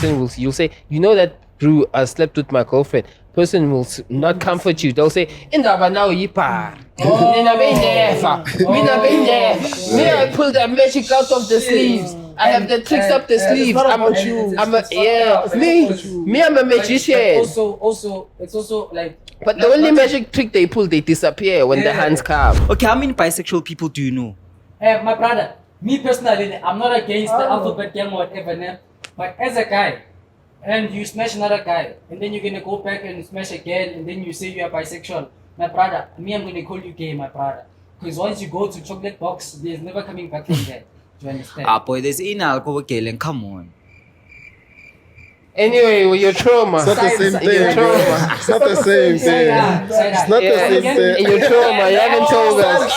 you'll say, you know that, bro, I slept with my girlfriend. Person will not comfort you. They'll say, indaba now yipa. Me, I pull the magic out of the sleeves. I have the tricks up the sleeves. I'm a magician. Also, it's also like. But the only magic trick they pull, they disappear when the hands come. Okay, how many bisexual people do you know? My brother, me personally, I'm not against the alphabet gang or whatever, but as a guy, and you smash another guy, and then you're gonna go back and smash again, and then you say you are bisexual, my brother, me, I'm gonna call you gay, my brother. Because once you go to chocolate box, there's never coming back from there. Do you understand? Boy, there's inalcohol killing. Come on. Anyway, with your trauma. It's not the same thing. It's not the same thing. It's not the same thing. Your trauma, you haven't told us.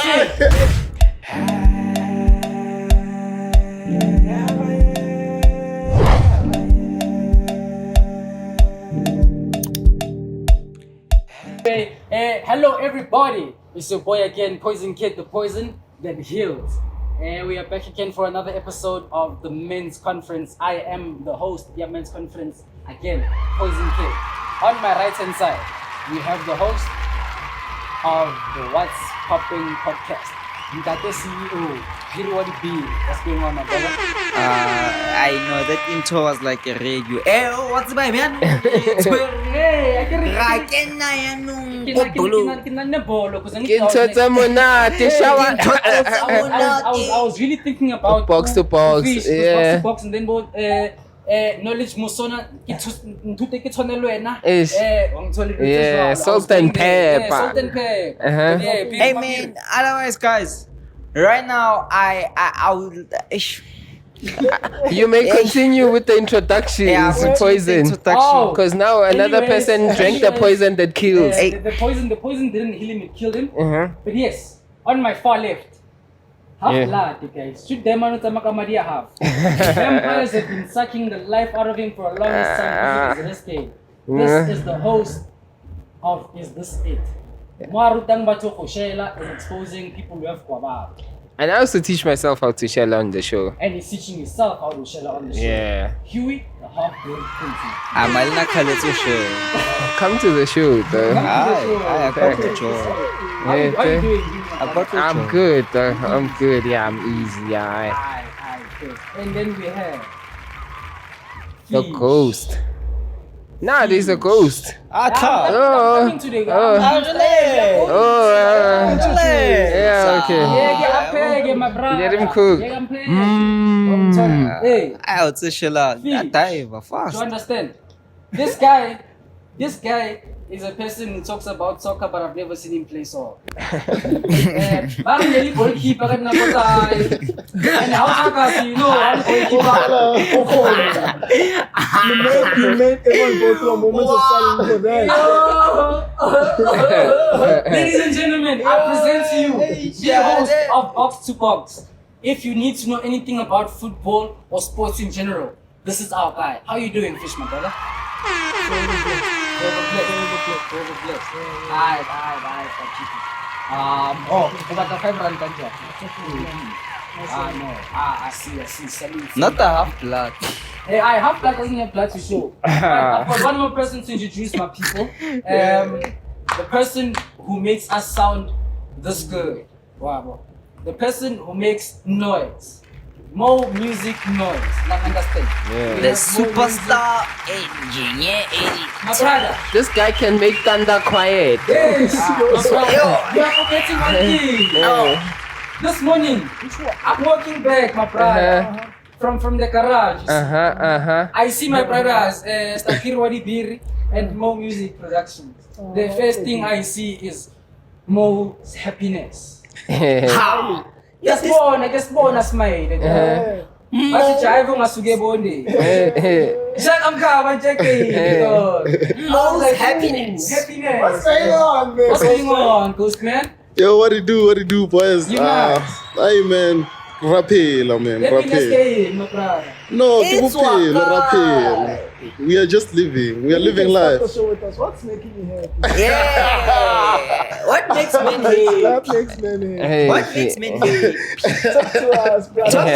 Hello everybody, it's your boy again, Poison Kid, the poison that heals. And we are back again for another episode of the men's conference. I am the host of the men's conference again, Poison Kid. On my right hand side, we have the host of the What's Popping podcast. You got the CEO, P1B. What's going on, my brother? I know that intro was like a radio. What's my man? Hey, I can I was really thinking about box to box, yeah. Box to box, and then both knowledge musona yeah, salt and pepper. Hey man, otherwise guys, right now I will. You may continue with the introduction. Poison. Because now another person drank the poison that kills. The poison didn't heal him, it killed him. But yes, on my far left, half blood, guys. Shoot them on the half. Vampires have been sucking the life out of him for a long time. This is the host of Is This It? Marutang Bacho Khoshela is exposing people who have kwaba. And I also teach myself how to shell on the show. And he's teaching himself how to shell on the show. Yeah. Huey, the half-breed Quincy. Come to the show, though. I'm good, though. I'm good. Yeah, I'm easy. Yeah. And then we have the ghost. Nah, there's a ghost. I'm coming to the Yeah, okay. Yeah, my brother. Let him cook. Hey, Do you understand? This guy is a person who talks about soccer, but I've never seen him play soccer. I'm really goalkeeper, and how soccer, you know, I'm You made everyone go through a moment of silence for that. Ladies and gentlemen, I present to you the host of Box to Box. If you need to know anything about football or sports in general, this is our guy. How you doing, Fish, my brother? Overblessed. Alright. About the 5 rand kanja. No. I see. Salute. Not the half blood. Hey, I have blood doesn't have blood to show. I've got one more person to introduce my people. The person who makes us sound this good. Wow. The person who makes noise. More music noise. Like understand? Yeah. The superstar engineer. My brother. This guy can make thunder quiet. Yes. My brother. You are forgetting one thing. This morning, I'm walking back, my brother. From the garage. I see my brothers, Stakir Wadibiri and Mo Music Productions. The first thing I see is Mo's happiness. How? Just born as my. Mas jive ngasuge bonde. Shut up, kawan checking. Mo's happiness. What's going on, man? What's going on, Ghost Man? Yo, what it do, boys? You nice. Hey, man. Rapela, man. Happiness Rapela. came, my brother. No, It's rapela. We are just living. We are living life. What's making you happy? Yeah. What makes men happy? What makes men happy? Hey, What makes men happy? Talk to us, brother. Talk to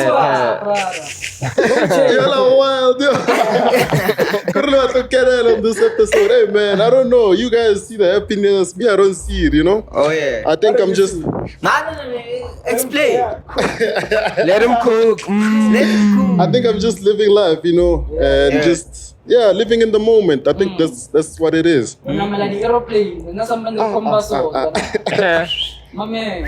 You're like wild. On this episode. Hey man, I don't know. You guys see the happiness. Me, I don't see it, you know? Oh yeah. I think I'm just No. Explain. let him cook. Let it cool. I think I'm just living life, you know, and just living in the moment. I think that's what it is. Unamaladi aeroplane. Nasa mando kombaso. Mame.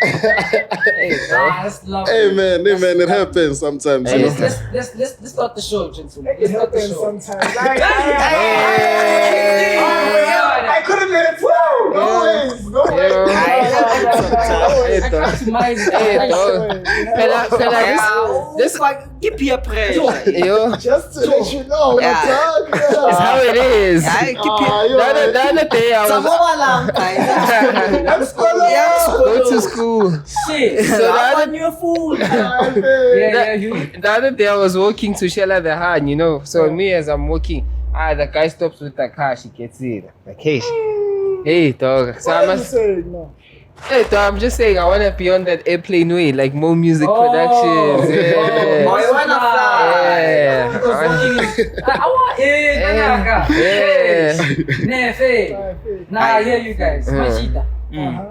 That's lovely. Hey man, it happens sometimes. Hey, You know? let's start the show, gentlemen. It Let's start the happens show. sometimes. I I couldn't let it flow. No ways. No ways. I tried to mind it. This Give me a prayer. yo, Just to let you know. Yeah. it's how it is. I keep you. The other day I was go to school. Shit. So the other, your food. the other day I was walking to Shella the Han, you know. So me as I'm walking, the guy stops with the car. She gets it. Like, hey, dog. So I must. Hey, dog, I'm just saying I want to be on that airplane way, like more music productions. Yeah. Oh, you wanna fly? Yeah. Nah, here you guys. Machita.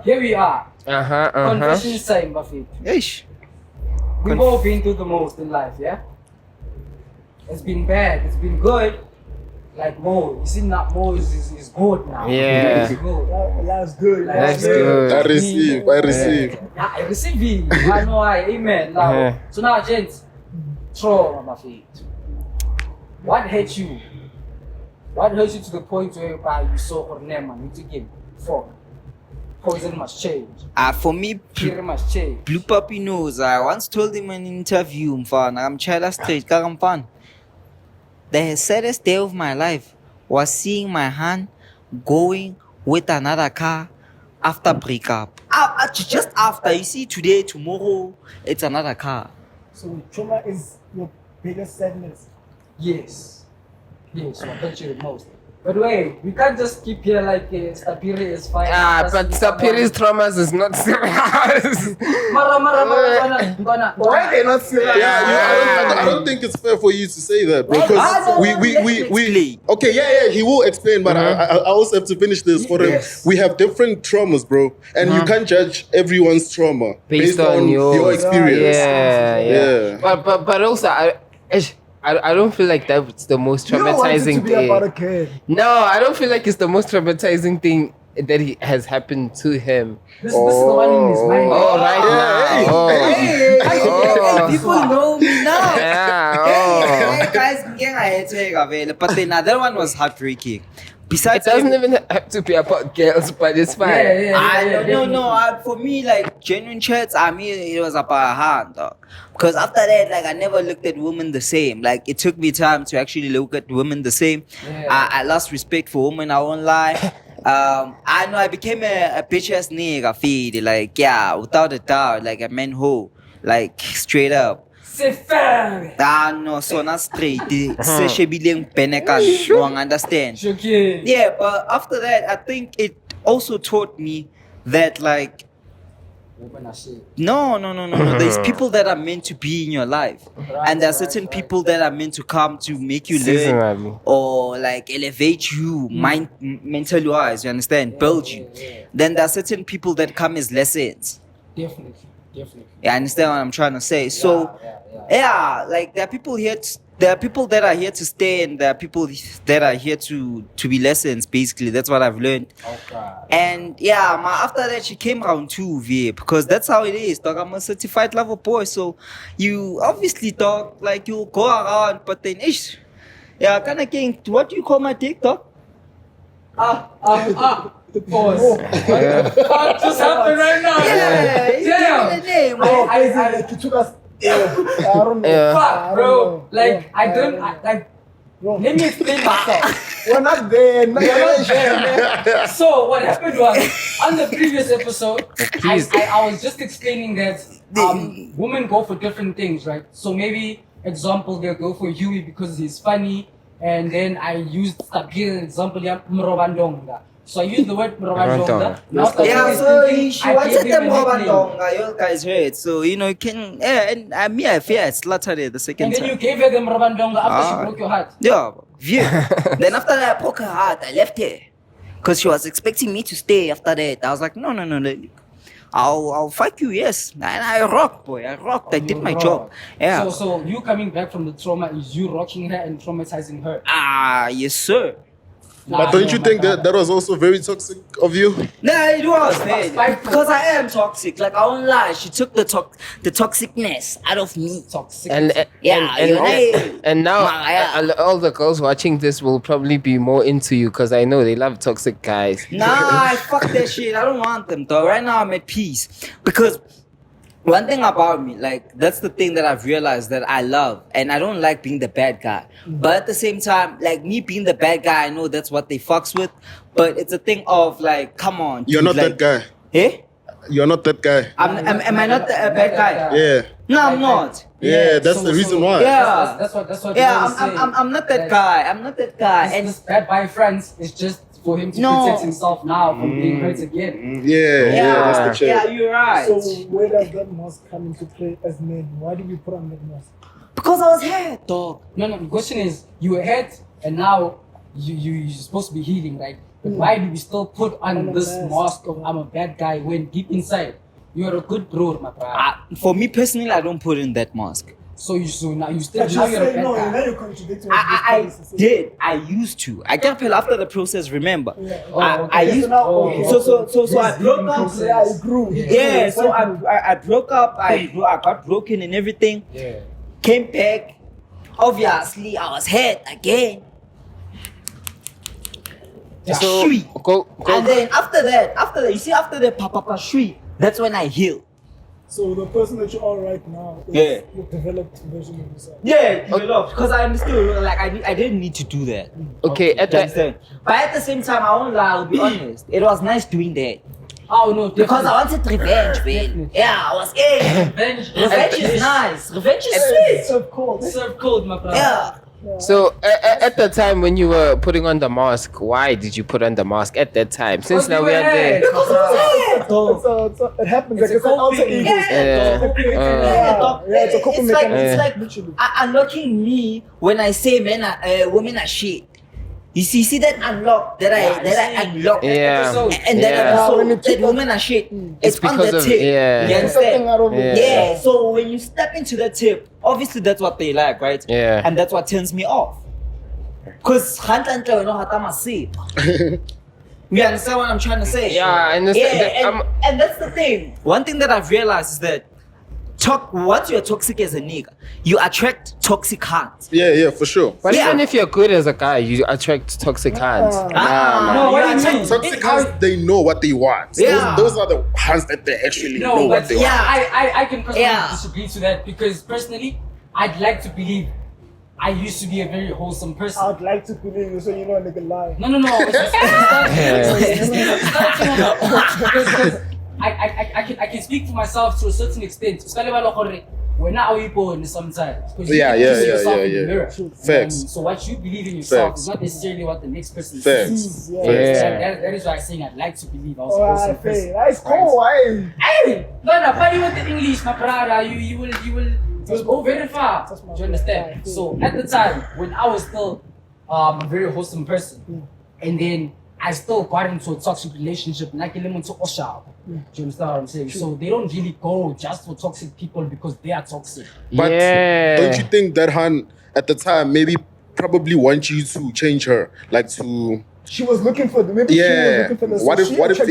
Here we are. Confession time, Buffett. Ish. We've all been through the most in life, yeah? It's been bad, it's been good. Like Mo, you see that Mo is good now. Yeah. He's good. That's good. That's good. I receive. Yeah, I receive it. I know I, amen. Now, so now, gents, throw on my feet. What hurt you? What hurt you to the point where you saw her name and you took it for? Poison must change. For me, Fear must change. Blue Puppy knows. I once told him in an interview, I'm child straight, fun. The saddest day of my life was seeing my hand going with another car after breakup. Just after, you see, today, tomorrow, it's another car. So trauma is your biggest sadness. Yes. Yes, what hurt you the most? But wait, we can't just keep here like Stapiri is fine. But Sapiri's traumas is not serious. Why they not serious? I don't think it's fair for you to say that because we okay, he will explain, but I also have to finish this for him. We have different traumas, bro, and you can't judge everyone's trauma based on your experience. Yeah. But also I don't feel like that's the most traumatizing thing. No, I don't feel like it's the most traumatizing thing that has happened to him. This is the one in his mind. Oh, right now. Hey, people know me now. Yeah. Hey, guys, but the other one was heartbreaking. Besides, It doesn't even have to be about girls, but it's fine. No. For me, like genuine chats, I mean, it was about a hand, dog. Because after that, like, I never looked at women the same. Like, it took me time to actually look at women the same. I lost respect for women. I won't lie. I know I became a bitch ass nigga, feed. Like, yeah, without a doubt, like a man hoe, like straight up. No, so not straight. Se shebileng penekan, you understand? Yeah, but after that, I think it also taught me that, like, no. There's people that are meant to be in your life, and there are certain people that are meant to come to make you learn or like elevate you, mentally wise. You understand? Build you. Then there are certain people that come as lessons. Definitely. Yeah, I understand what I'm trying to say. So, yeah, like there are people here. There are people that are here to stay, and there are people that are here to be lessons. Basically, that's what I've learned. Okay. And yeah, after that she came around too, V, because that's how it is, dog. I'm a certified lover boy, so you obviously, dog, like you go around, but then yeah, kind of getting. What do you call my dick, dog? Pause. What just happened right now? Yeah, the name. You took us. I don't know. Fuck, bro. Like, I don't. Let me explain myself. We're not there. Man. So what happened was on the previous episode, I was just explaining that women go for different things, right? So maybe example, they'll go for Huey because he's funny and then I used Tabir example ya Mrobandonga. So I used the word Mrobandonga. Yeah, so she wanted them Mrobandonga. You guys heard. So you know you can. Yeah, and I fear I slaughtered it the second And then time. you gave her the Mrobandonga after she broke your heart. Yeah, view. Then after that, I broke her heart. I left her because she was expecting me to stay. After that, I was like, no. I'll fuck you, yes. And I rocked, boy. I rocked. I did my job. Yeah. So you coming back from the trauma is you rocking her and traumatizing her. Yes, sir. But don't you think that was also very toxic of you? Nah, it was, man. Because I am toxic. Like, I won't lie. She took the toxicness out of me. Toxic. And now all the girls watching this will probably be more into you because I know they love toxic guys. Nah, fuck that shit. I don't want them, though. Right now, I'm at peace. Because one thing about me, like, that's the thing that I've realized that I love. And I don't like being the bad guy. But at the same time, like, me being the bad guy, I know that's what they fucks with. But it's a thing of, like, come on. You're dude, not like, that guy. Eh? You're not that guy. Am I not a bad guy? Yeah. No, I'm not. Yeah, that's the reason why. Yeah. That's what Yeah, I'm not that guy. I'm not that guy. And this bad by friends is just for him to protect himself now from being hurt again. Yeah, that's the shit. Yeah, you're right. So where does that mask come into play as men? Why did you put on that mask? Because I was hurt, dog. No, the question is, you were hurt and now you're supposed to be healing, right? But why do we still put on this mask of I'm a bad guy when deep inside you're a good bro, my brother? For me personally, I don't put in that mask. So you still But now you you're a say bad no, guy. now you're contradicting. I did. I used to. I can't tell after the process. Remember, Yeah. I used. Okay. So I broke up. Yeah, it grew. Yeah, so I broke up. I got broken and everything. Yeah. Came back. Obviously, I was hurt again. So Shui. go. And then after that, you see, after the papa shui, that's when I heal. So the person that you are right now is Yeah. the developed version of yourself. Yeah, because I understood. Like I didn't need to do that. Okay, at You that. understand? But at the same time, I won't lie. I'll be honest. It was nice doing that Oh no, because I wanted revenge, man. Yeah, I was in. Revenge is nice. Revenge is sweet. So cold. Serve cold, my brother. Yeah. So at the time when you were putting on the mask, why did you put on the mask at that time? Since now we are there. Because I was hurt. So it happens. It's Like it's a an alter coping. ego. Yeah, It's a coping it's like, mechanism. it's like Literally. unlocking me when I say women are shit. You see that unlock that I unlock. Yeah. And then Yeah. also When you that keep- women are shit. It's It's on because the of- tip. yeah. You It's something understand? out of it. Yeah. Yeah. So when you step into the tip, obviously that's what they like, right? Yeah. And that's what turns me off. Cause you understand what I'm trying to say? Yeah, I understand. Yeah, and that's the thing. One thing that I've realized is that once you're toxic as a nigga, you attract toxic hands. Yeah, for sure. But Yeah. even if you're good as a guy, you attract toxic hands. No, what you do you attract mean? Toxic hands, they know what they want. Yeah. Those are the hands that they actually know No, what but they yeah. want. I can personally Yeah. disagree disagree to that because personally, I'd like to believe I used to be a very wholesome person. I'd like to believe you so you know a nigga lie. No. Because I can speak for myself to a certain extent. When I open sometimes. Because Yeah, you yeah, see yourself yeah, in the yeah. mirror. Facts. So what you believe in yourself Facts. is not necessarily what the next person Facts. sees. Yeah. That is why I'm saying I'd like to believe I was a wholesome Alright, person. that's cool. Hey, no, but you with the English, my brother, you will go very far. That's my Do you understand? brother. So at the time when I was still a very wholesome person, and then I still got into a toxic relationship, like a lemon to Osha. Do you understand what I'm saying? So they don't really go just for toxic people because they are toxic. But Yeah. don't you think that Han at the time maybe probably want you to change her? Like to She was looking for the maybe she was yeah. looking for the What if attracted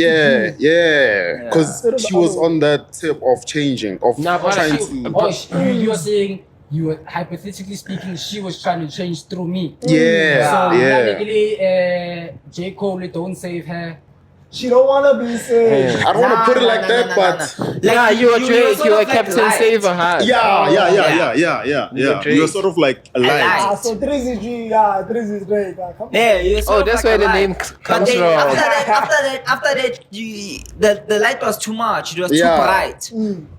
yeah. Because Yeah. she was on that tip of changing, of Nah, but trying she- to You're saying you were hypothetically speaking, she was trying to change through me. Yeah, So yeah. technically, J. Cole don't save her. She don't wanna be saved. I don't want to put it like that, but Nah, you were Drake, sort you were of like Captain light. Saver, huh? yeah. You're sort of like a light. light. So 3ZG, yeah, 3Z Drake. Come on. Yeah, you're sort Oh, of that's like where a the name light. comes But then from. after that, the light was too much. It was Yeah. too bright.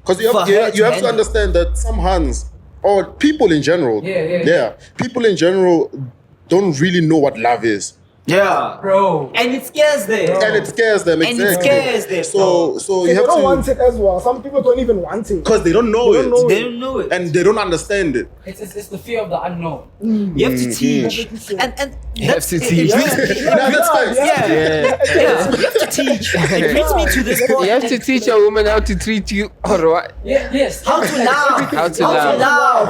Because you For have, her you to have to handle. understand that some hands, or people in general, Yeah. people in general don't really know what love is. Yeah, Bro. and it scares them. And it scares them, And exactly. it scares them. So They you have don't want to, it as well. Some people don't even want it. because they don't know They don't it. know They don't know it. And they don't understand it. It's the fear of the unknown. You have to teach. And You have to teach. No, that's facts. Yeah. You have to teach. It brings me to this point. You have to teach a woman how to treat you or what? Yes. How to laugh. How to laugh.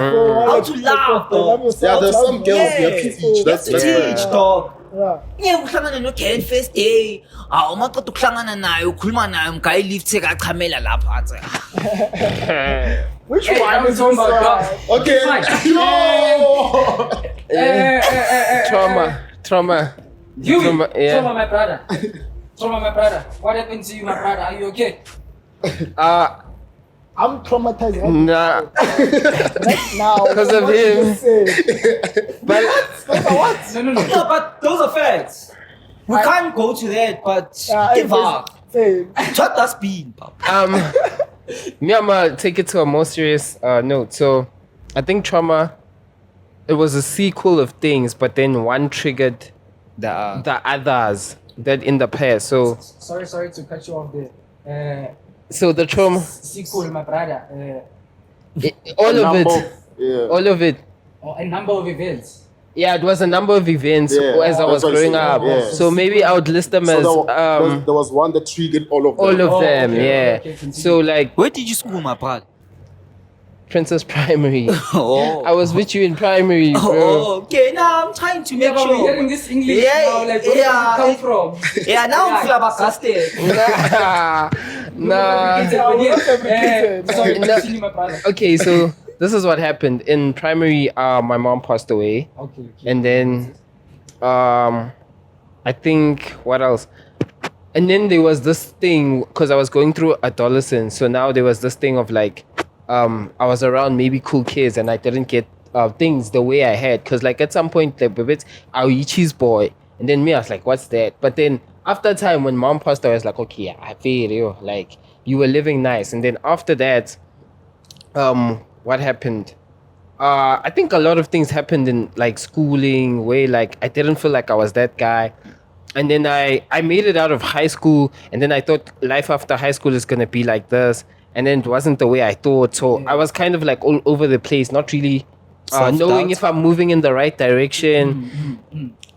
How to laugh, dog. Yeah, there's some girls you have to teach. You have That's to right. teach, dog. Yeah. Yeah, uhlangana no-Karen first day. Uma kodwa ukuhlangana naye ukhuluma naye umgayilift sekachamela lapha. Which Hey, one I'm is talking this? about Okay. Fine. No! Trauma. You, Trauma, yeah. my brother. Trauma, my brother. What happened to you, my brother? Are you okay? I'm traumatized Nah. right now. 'Cause of What you him. just said. But No. No, but those are facts. We can't go to that, but give up. Say, What does being, pap? me, I'm gonna take it to a more serious note. So, I think trauma, it was a sequel of things, but then one triggered the others that in the past. So, Sorry to cut you off there. so the trauma, Sequel, my brother. all of it. A number of events. Yeah, it was a number of events Yeah, as I was that's what I growing said, up. yeah. So maybe I would list them as there was one that triggered all of them. all of them. okay, Yeah. okay, continue. So like Where did you school, my brother? Princess Primary. Oh. I was with you in primary, bro. Oh, okay. Now I'm trying to Yeah, make but we're hearing sure. this English Yeah, now. Like, where yeah. does it come from? Yeah, now I'm flabbergasted. Nah. Sorry, No. continue, my brother. Okay, so this is what happened in primary. My mom passed away, Okay. and then I think what else? And then there was this thing because I was going through adolescence. So now there was this thing of like, I was around maybe cool kids, and I didn't get things the way I had. Because like at some point, like Babette, I'll cheese boy, and then me, I was like, what's that? But then after time, when mom passed away, I was like, okay, I feel you. Like you were living nice, and then after that, what happened? I think a lot of things happened in like schooling where like I didn't feel like I was that guy. And then I made it out of high school, and then I thought life after high school is gonna be like this, and then it wasn't the way I thought. So I was kind of like all over the place, not really knowing if I'm moving in the right direction.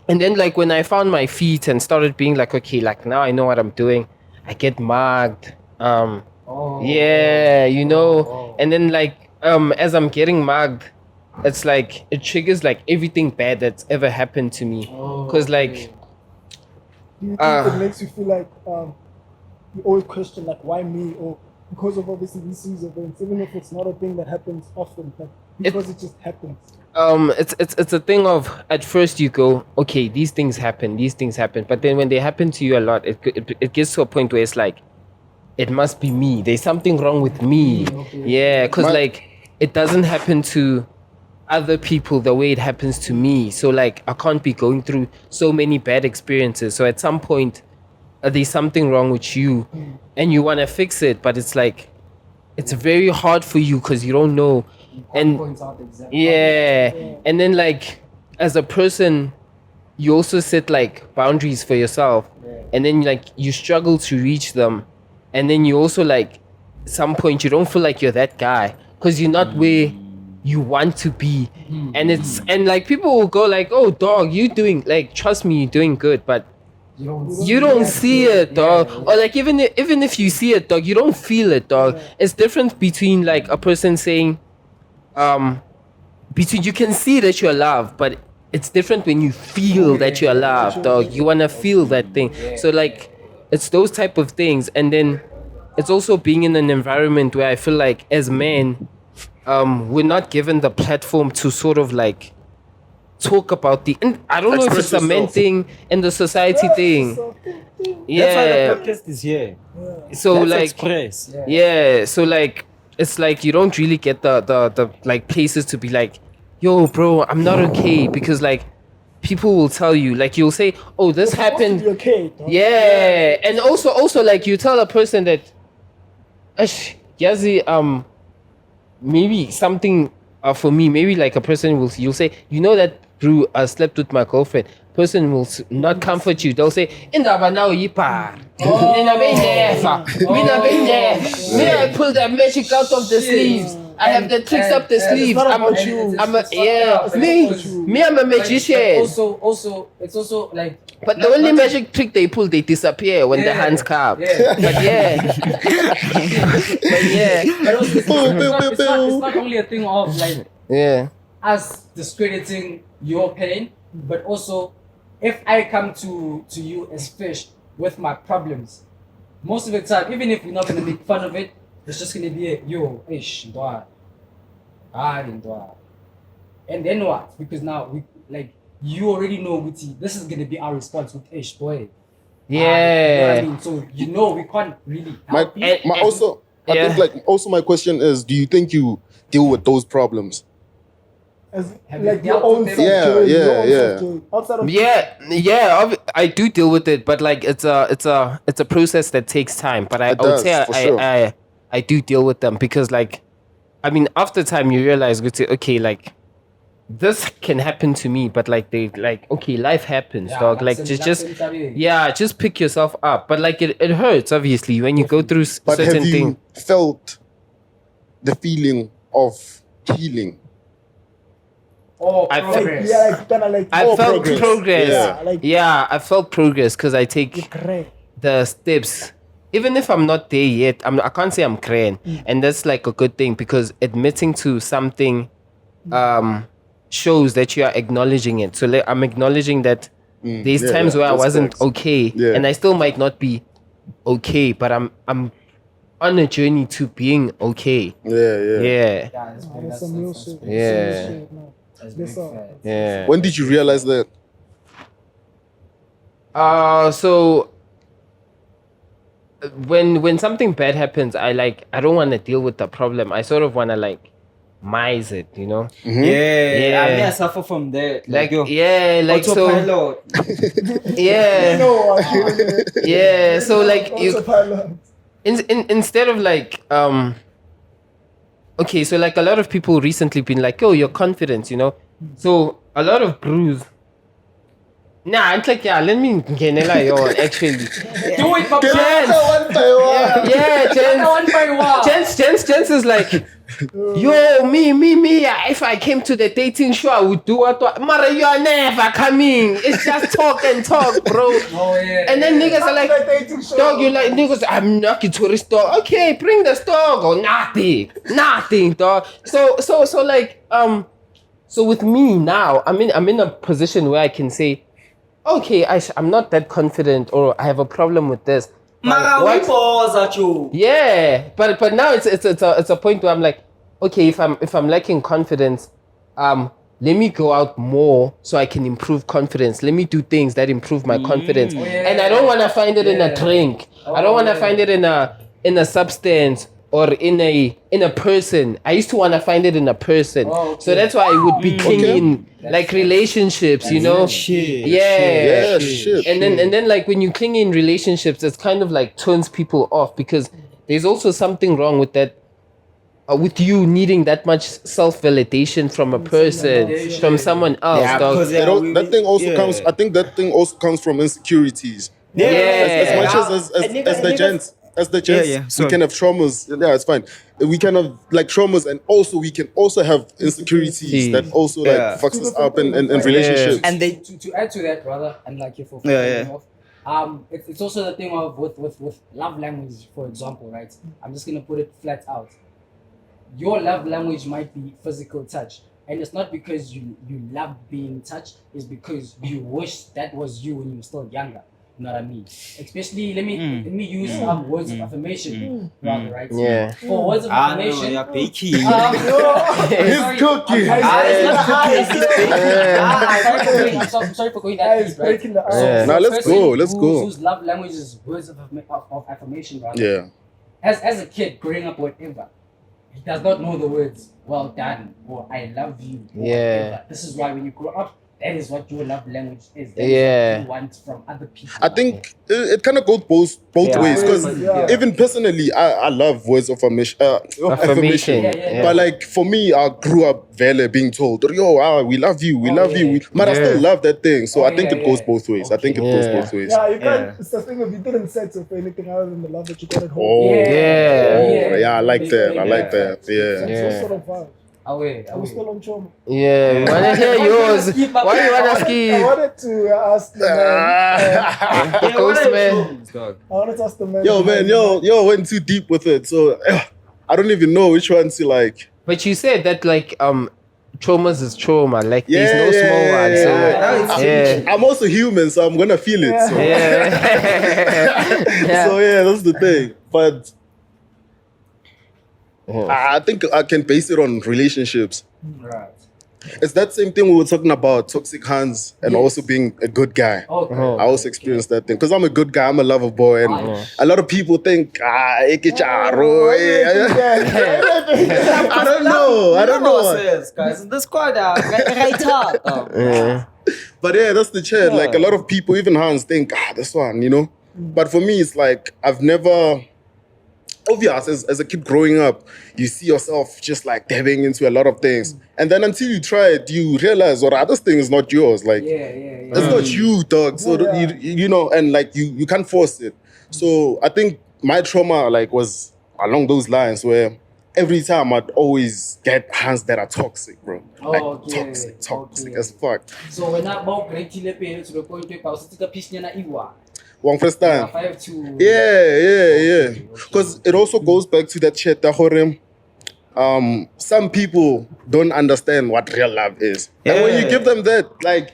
And then like when I found my feet and started being like, okay, like now I know what I'm doing, I get mugged. Yeah, you know. And then like as I'm getting mugged, it's like it triggers like everything bad that's ever happened to me. Cause like Do you think it makes you feel like you always question like why me, or because of obviously these events, even if it's not a thing that happens often, but because it just happens. It's a thing of at first you go, okay, these things happen, but then when they happen to you a lot, it gets to a point where it's like, it must be me. There's something wrong with me. Yeah, because like it doesn't happen to other people the way it happens to me. So like I can't be going through so many bad experiences. So at some point, there's something wrong with you, and you want to fix it, but it's like it's very hard for you because you don't know. And Points out exactly. yeah, and then like as a person, you also set like boundaries for yourself, and then like you struggle to reach them, and then you also like some point you don't feel like you're that guy because you're not where you want to be. And it's and like people will go like, oh dog, you doing like, trust me, you're doing good, but you don't see it, dog. Or like even if you see it, dog, you don't feel it, dog. It's different between like a person saying between you can see that you're loved, but it's different when you feel that you're loved, dog. You want to feel that thing. So like it's those type of things. And then it's also being in an environment where I feel like as men, we're not given the platform to sort of like talk about the, and I don't know if it's a men thing and the society thing. Yeah. That's why the podcast is here. So Let's like express. yeah, so like it's like you don't really get the like places to be like, yo bro, I'm not okay, because like people will tell you, like you'll say, oh, this happened. Be okay, dog. Yeah, and also like you tell a person that Yazi, maybe something for me, maybe like a person you'll say, you know that bro, I slept with my girlfriend. Person will not comfort you. They'll say, "Indaba now yipa." Mina be never. Me, I pull the magic out of the sleeves. I have the tricks up the sleeves. I'm a magician. Also, it's also like. But the only magic trick they pull, they disappear when the hands come. Yeah. But yeah. But also, it's not only a thing of like us discrediting your pain, but also if I come to you as fish with my problems, most of the time, even if we're not gonna make fun of it, it's just gonna be ish, and then what? Because now we like you already know Guti, this is gonna be our response with ish boy. Yeah. You know what I mean? So we can't really help you. I think like also my question is, do you think you deal with those problems? As Have like you your dealt own with self-joy, Yeah, your own yeah. self-joy. Outside of I do deal with it, but like it's a process that takes time. But I It would does, say for sure. I do deal with them because like, I mean, after time you realize, okay, like this can happen to me, but like okay, life happens, dog. Like just pick yourself up. But like it hurts obviously when you go through But certain have you things. felt the feeling of healing? I progress. like kind of like I felt progress. Yeah. I felt progress because I take the steps. Even if I'm not there yet, I can't say I'm crying, and that's like a good thing because admitting to something shows that you are acknowledging it. So I'm acknowledging that there's times where I that's wasn't facts. okay, and I still might not be okay, but I'm on a journey to being okay. Yeah. That's some real shit. Yeah. Yeah. When did you realize that? So when something bad happens, I don't want to deal with the problem. I sort of want to like minimize it, you know? Yeah. I mean, I suffer from that. Like yo, so autopilot. yeah. So like you Autopilot. instead of like okay, so like a lot of people recently been like, oh, your confidence, you know? So a lot of brews. Nah, it's like, let me get actually. Do it, Papa. Gents is like, yo, me, if I came to the dating show, I would do what, Mara, you are never coming. It's just talk and talk, bro. Oh, yeah. And then niggas are like, dog, you like, niggas, I'm knocking to the store. Okay, bring the store. Go, nothing, dog. So like, so with me now, I'm in a position where I can say, okay, I'm not that confident, or I have a problem with this. Yeah, but now it's a point where I'm like, okay, if I'm lacking confidence, let me go out more so I can improve confidence. Let me do things that improve my confidence, and I don't want to find it in a drink. I don't want to find it in a substance or in a person. I used to want to find it in a person. So that's why I would be clinging like relationships, you know? Shit. Yeah. Shit. And then like when you cling in relationships, it's kind of like turns people off because there's also something wrong with that. With you needing that much self-validation from a person, from someone else. Yeah, dog. because That thing also comes. I think that thing also comes from insecurities. As much as the gents. As the gents, we can have traumas. Yeah, it's fine. We can have like traumas, and also we can also have insecurities that also like fucks us up in relationships. And they to add to that, brother, and like you for off, it's also the thing of with love language, for example, right? I'm just gonna put it flat out. Your love language might be physical touch, and it's not because you love being touched. It's because you wish that was you when you were still younger. You know what I mean? Especially, let me use words of affirmation, rather, right? Yeah. For words of affirmation, you're baking. He's cooking. I'm sorry for going that deep, right? Now let's go. Whose love language is words of affirmation, rather. Yeah. As a kid growing up, whatever, he does not know the words "well done" or "I love you." Or whatever. This is why when you grow up, that is what your love language is. That Yeah. is what you want from other people. I think it kind of goes both Yeah. ways because Yeah. even personally, I love words of affirmation. Yeah. But like for me, I grew up vele being told, yo, we love you, we love you. But I still love that thing. So I think it goes both ways. I think it goes both ways. Yeah, you can't. It's the thing of you didn't settle for anything other than the love that you got at home. Oh, Yeah. yeah, I like that. I like that. Yeah. It's sort of vibe. Are we still on trauma. Yeah, we wanna hear yours. Why you wanna I skip? wanted to ask the man. The coast man. I wanted to ask the man. Yo, man, yo went too deep with it. So I don't even know which one to like. But you said that like traumas is trauma. Like there's no small one. So yeah. I'm also human, so I'm gonna feel it. So. Yeah. So yeah, that's the thing. But I think I can base it on relationships. Right. It's that same thing we were talking about, toxic hands and also being a good guy. Okay. I also experienced that thing because I'm a good guy. I'm a lover boy, and a lot of people think ekecharo. I don't know. I don't know. Guys, the squad right up. But yeah, that's the chat. Like a lot of people, even Hans, think this one, you know. But for me, it's like I've never. Obvious, as a kid growing up, you see yourself just like dabbing into a lot of things. And then until you try it, you realize, this thing is not yours. Like, it's not you, dog. So, you know, and like you can't force it. So I think my trauma like was along those lines where every time I'd always get hands that are toxic, bro. Like toxic as fuck. So when I bought great to the point where I was sitting a piece near Iwa. One first time. Yeah. Because it also goes back to that shit that some people don't understand what real love is. And when you give them that, like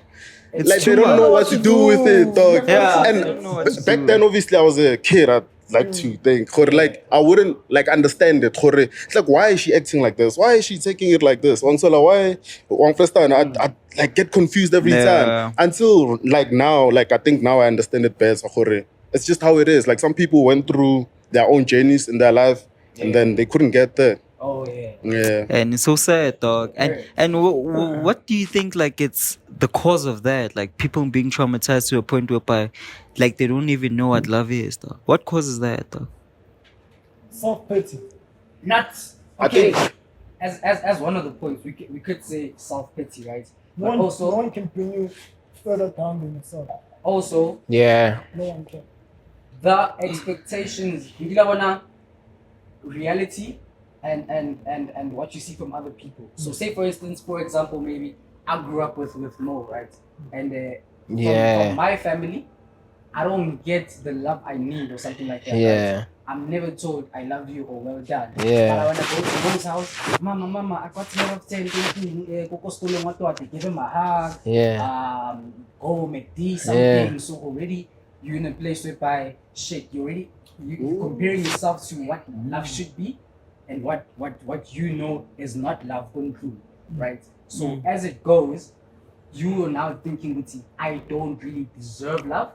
they don't know what to do with it, dog. Yeah. And back then, obviously, I was a kid. I'd like to think, like I wouldn't like understand it. It's like, why is she acting like this? Why is she taking it like this? Why? One first time, I like get confused every time until like now. Like I think now I understand it better. It's just how it is. Like some people went through their own journeys in their life, and then they couldn't get there. Oh yeah. Yeah. And it's so sad, dog. And what do you think? Like it's the cause of that? Like people being traumatized to a point whereby, like they don't even know what love is, dog. What causes that, dog? Self-pity. Nuts. Okay. As one of the points, we could say self-pity, right? No But also, one can bring you further down than yourself. also Yeah. No one can. the expectations, reality and what you see from other people. So say for instance, for example, maybe I grew up with Mo, right? And from my family, I don't get the love I need or something like that. Yeah. Right? I'm never told I love you or well done. Yeah. But when I go to Mo's house, Mama, I got more of 10, give him a hug. Yeah. Go make these something. So already you're in a place whereby you're comparing yourself to what love should be and what you know is not love going through, right? So as it goes, you are now thinking, I don't really deserve love.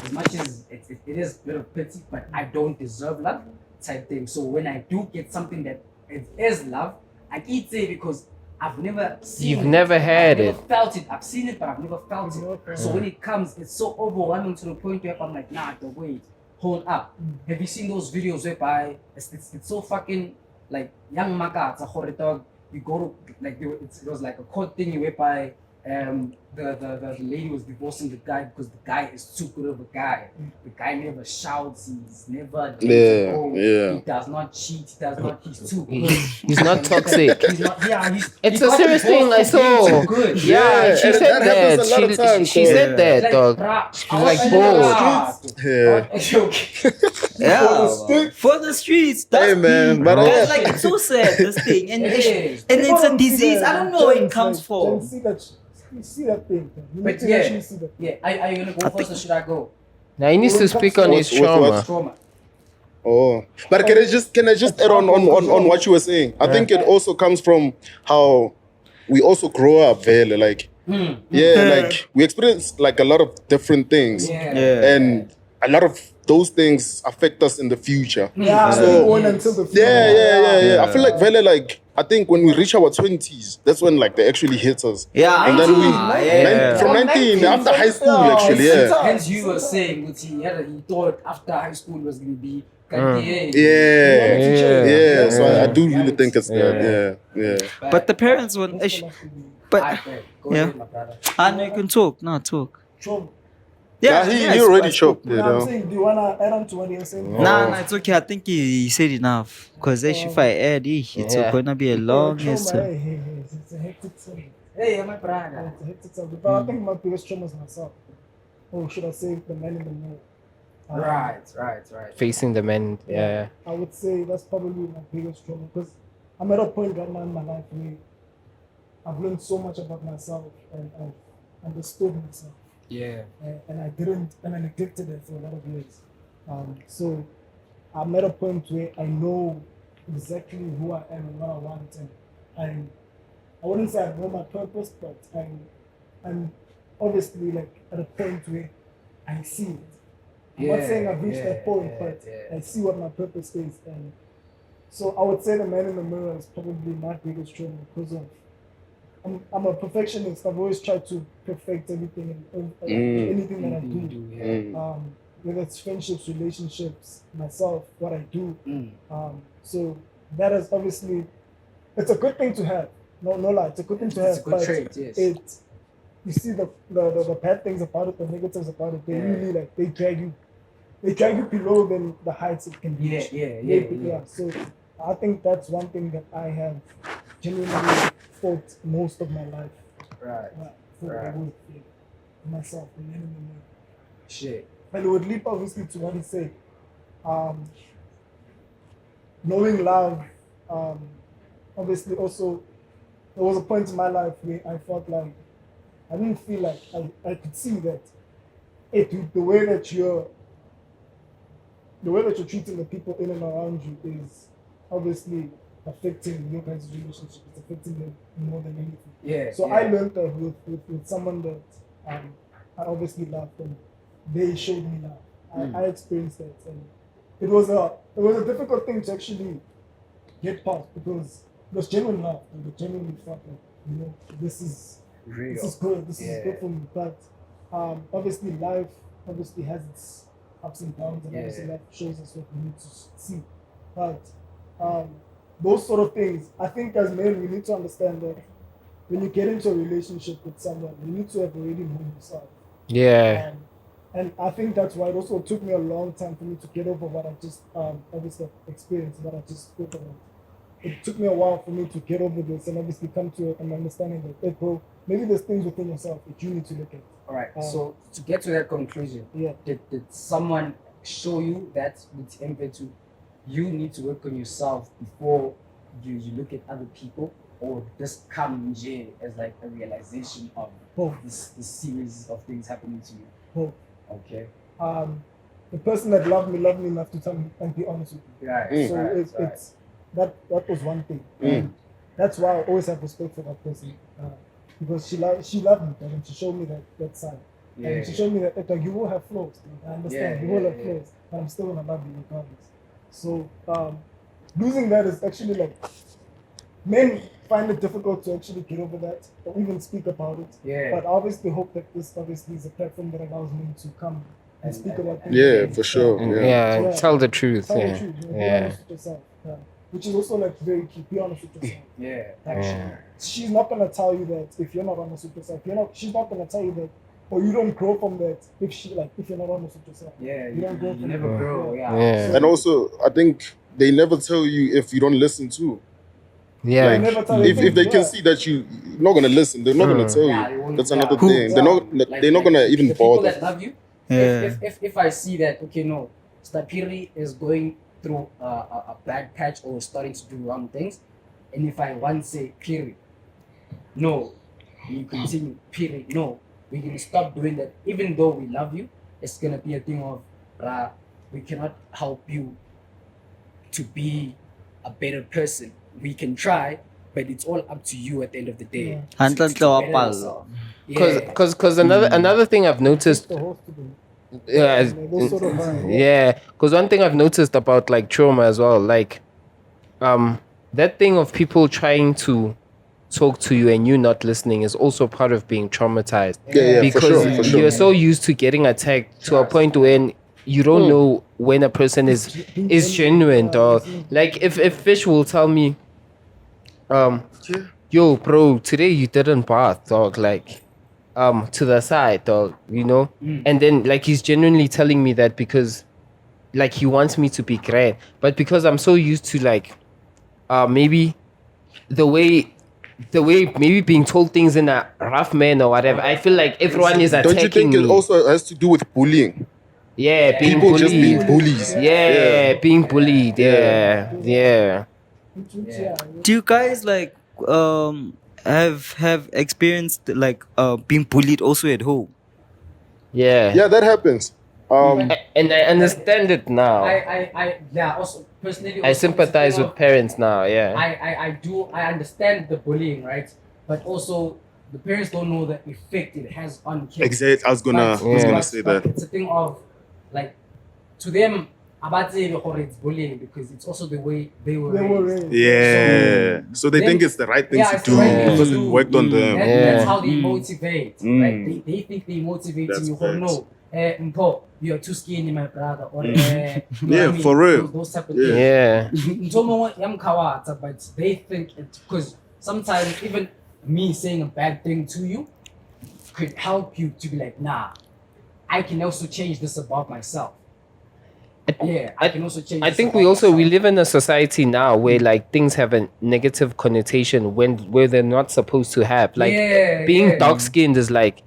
As much as it is a bit of pity, but I don't deserve love type thing. So when I do get something that it is love, I can't say because I've never seen You've never had I've it. never felt it. I've seen it, but I've never felt it. So when it comes, it's so overwhelming to the point where I'm like, wait, hold up. Have you seen those videos whereby it's so fucking like young maka, it's a horror dog. You go to like it was like a court thing whereby the lady was divorcing the guy because the guy is too good of a guy. The guy never shouts, he's never he does not cheat, he's too good. He's not toxic. He's not, It's a serious thing I saw. Good. Yeah, she and said that happens a lot of that. times, She so- said that, dog. She was like bored. For the streets, that's Hey, man, deep. but Guys, like it's so sad, this thing, and it's a disease. I don't know where it comes from. You see that thing. You But need to actually see that. Yeah, are you gonna go first or should I go? Now he needs to speak on his What's- trauma. Trauma. Oh, but can I just add on what you were saying? I think it also comes from how we also grow up, vele, like like we experience like a lot of different things, and a lot of those things affect us in the future. Yeah, So- going until the Yeah. I feel like vele, like I think when we reach our 20s, that's when like they actually hit us. Yeah, And then we from 19 19, after high school yeah, actually, it's- yeah. Hence you were saying that he thought after high school was going to be Yeah. So I do really think it's that. Yeah. but the parents won't. But Go yeah. ahead, my brother. I know you can talk. No, talk. True. Yeah, Nah, he yes, already but- choked. You No, I'm know. saying, do you wanna add on to what you're saying? Nah, it's okay. I think he said enough. Because if I add, it's gonna be a long Trauma, answer. hey, it's a hectic thing. Hey, my brother. It's a hectic subject. But I think my biggest trauma is myself. Or should I say the man in the mirror? Right. Facing the men. Yeah. I would say that's probably my biggest trauma because I'm at a point right now in my life where I've learned so much about myself and I've understood myself. Yeah. And I neglected it for a lot of years. So I'm at a point where I know exactly who I am and what I want, and I wouldn't say I know my purpose, but I'm obviously like at a point where I see it. I'm not saying I've reached that point, but I see what my purpose is, and so I would say the man in the mirror is probably my biggest trauma because of I'm a perfectionist. I've always tried to perfect everything and anything that I do. Whether it's friendships, relationships, myself, what I do. So that is obviously, it's a good thing to have. No lie, it's a good thing to have. It's a good trait, yes. You see the bad things about it, the negatives about it. They really like they drag you below than the heights it can reach. Yeah. So I think that's one thing that I have genuinely fought most of my life. Right. For myself, and then Shit. and it would leap obviously to what he said. Knowing love, obviously also there was a point in my life where I felt like I didn't feel like I could see that the way that you're treating the people in and around you is obviously affecting your guys' relationship. It's affecting them more than anything. Yeah. So I learned that with someone that I obviously loved, and they showed me love. I experienced that, and it was a difficult thing to actually get past because it was genuine love, and it genuinely felt like this is good. This is good for me. But obviously life obviously has its ups and downs, and obviously life shows us what we need to see. But those sort of things, I think as men we need to understand that when you get into a relationship with someone, you need to have already known yourself. Yeah. And I think that's why it also took me a long time for me to get over what I just obviously experienced, what I just spoke about. It took me a while for me to get over this and obviously come to an understanding that, hey, bro, maybe there's things within yourself that you need to look at. All right. So to get to that conclusion, did someone show you that with impetus? You need to work on yourself before you look at other people, or this comes as like a realization of this series of things happening to you? Both. Okay. The person that loved me enough to tell me and be honest with me. Right. So it's that was one thing. That's why I always have respect for that person because she loved me and she showed me that side. And she showed me that like, you will have flaws. I understand you will have flaws, but I'm still gonna love you regardless. So losing that is actually like men find it difficult to actually get over that or even speak about it. Yeah. But I obviously hope that this obviously is a platform that allows men to come and speak about things. Yeah, for sure. Yeah. Tell the truth. Tell the truth. Be honest with yourself. Which is also like very key. Be honest with yourself. She's not gonna tell you that if you're not honest with yourself. She's not gonna tell you that, or you don't grow from that if you're not honest with yourself. You don't grow from never that. grow. And also, I think they never tell you if you don't listen to. Yeah. Like, never tell if they can see that you're not gonna listen, they're not gonna tell you. That's another thing. They're not gonna even the people bother. that love you. Yeah. If I see that, okay, no, Stapiri is going through a bad patch or starting to do wrong things, and if I once say Piri, no, you continue Piri, no, we can stop doing that. Even though we love you, it's gonna be a thing of we cannot help you to be a better person. We can try, but it's all up to you at the end of the day. Because another thing I've noticed. The host to do. Yeah, Sort of, yeah. Because one thing I've noticed about like trauma as well, like, that thing of people trying to talk to you and you not listening is also part of being traumatized. Yeah, because for sure. you're so used to getting attacked to a point when you don't know when a person is genuine, dog. Like if Fish will tell me, yo, bro, today you didn't bath, dog. Like, to the side, dog. You know, and then like he's genuinely telling me that because, like, he wants me to be great, but because I'm so used to like, maybe the way maybe being told things in a rough manner or whatever, I feel like everyone is attacking Don't you think me. it also has to do with bullying? Yeah, being People bullied. just being bullies. Yeah, being bullied. Yeah. Do you guys like have experienced like being bullied also at home? Yeah, that happens. And I understand it now. Yeah, also personally, I also sympathize speaking with parents now. Yeah. I understand the bullying, right? But also the parents don't know the effect it has on kids. Exactly. I was gonna say that. It's a thing of like, to them, it's bullying because it's also the way they were raised. Yeah. So they think it's the right thing to it's the do right thing to because do. it worked on them. That's how they motivate. Right? They think they motivate That's you. facts. No, Mpo, you're too skinny, my brother. Or you know what I mean? for real. Those type of Yeah. things. But they think it, because sometimes even me saying a bad thing to you could help you to be like, nah, I can also change this about myself. I can also change. I think we live in a society now where like things have a negative connotation where they're not supposed to have. Like being dark skinned is like,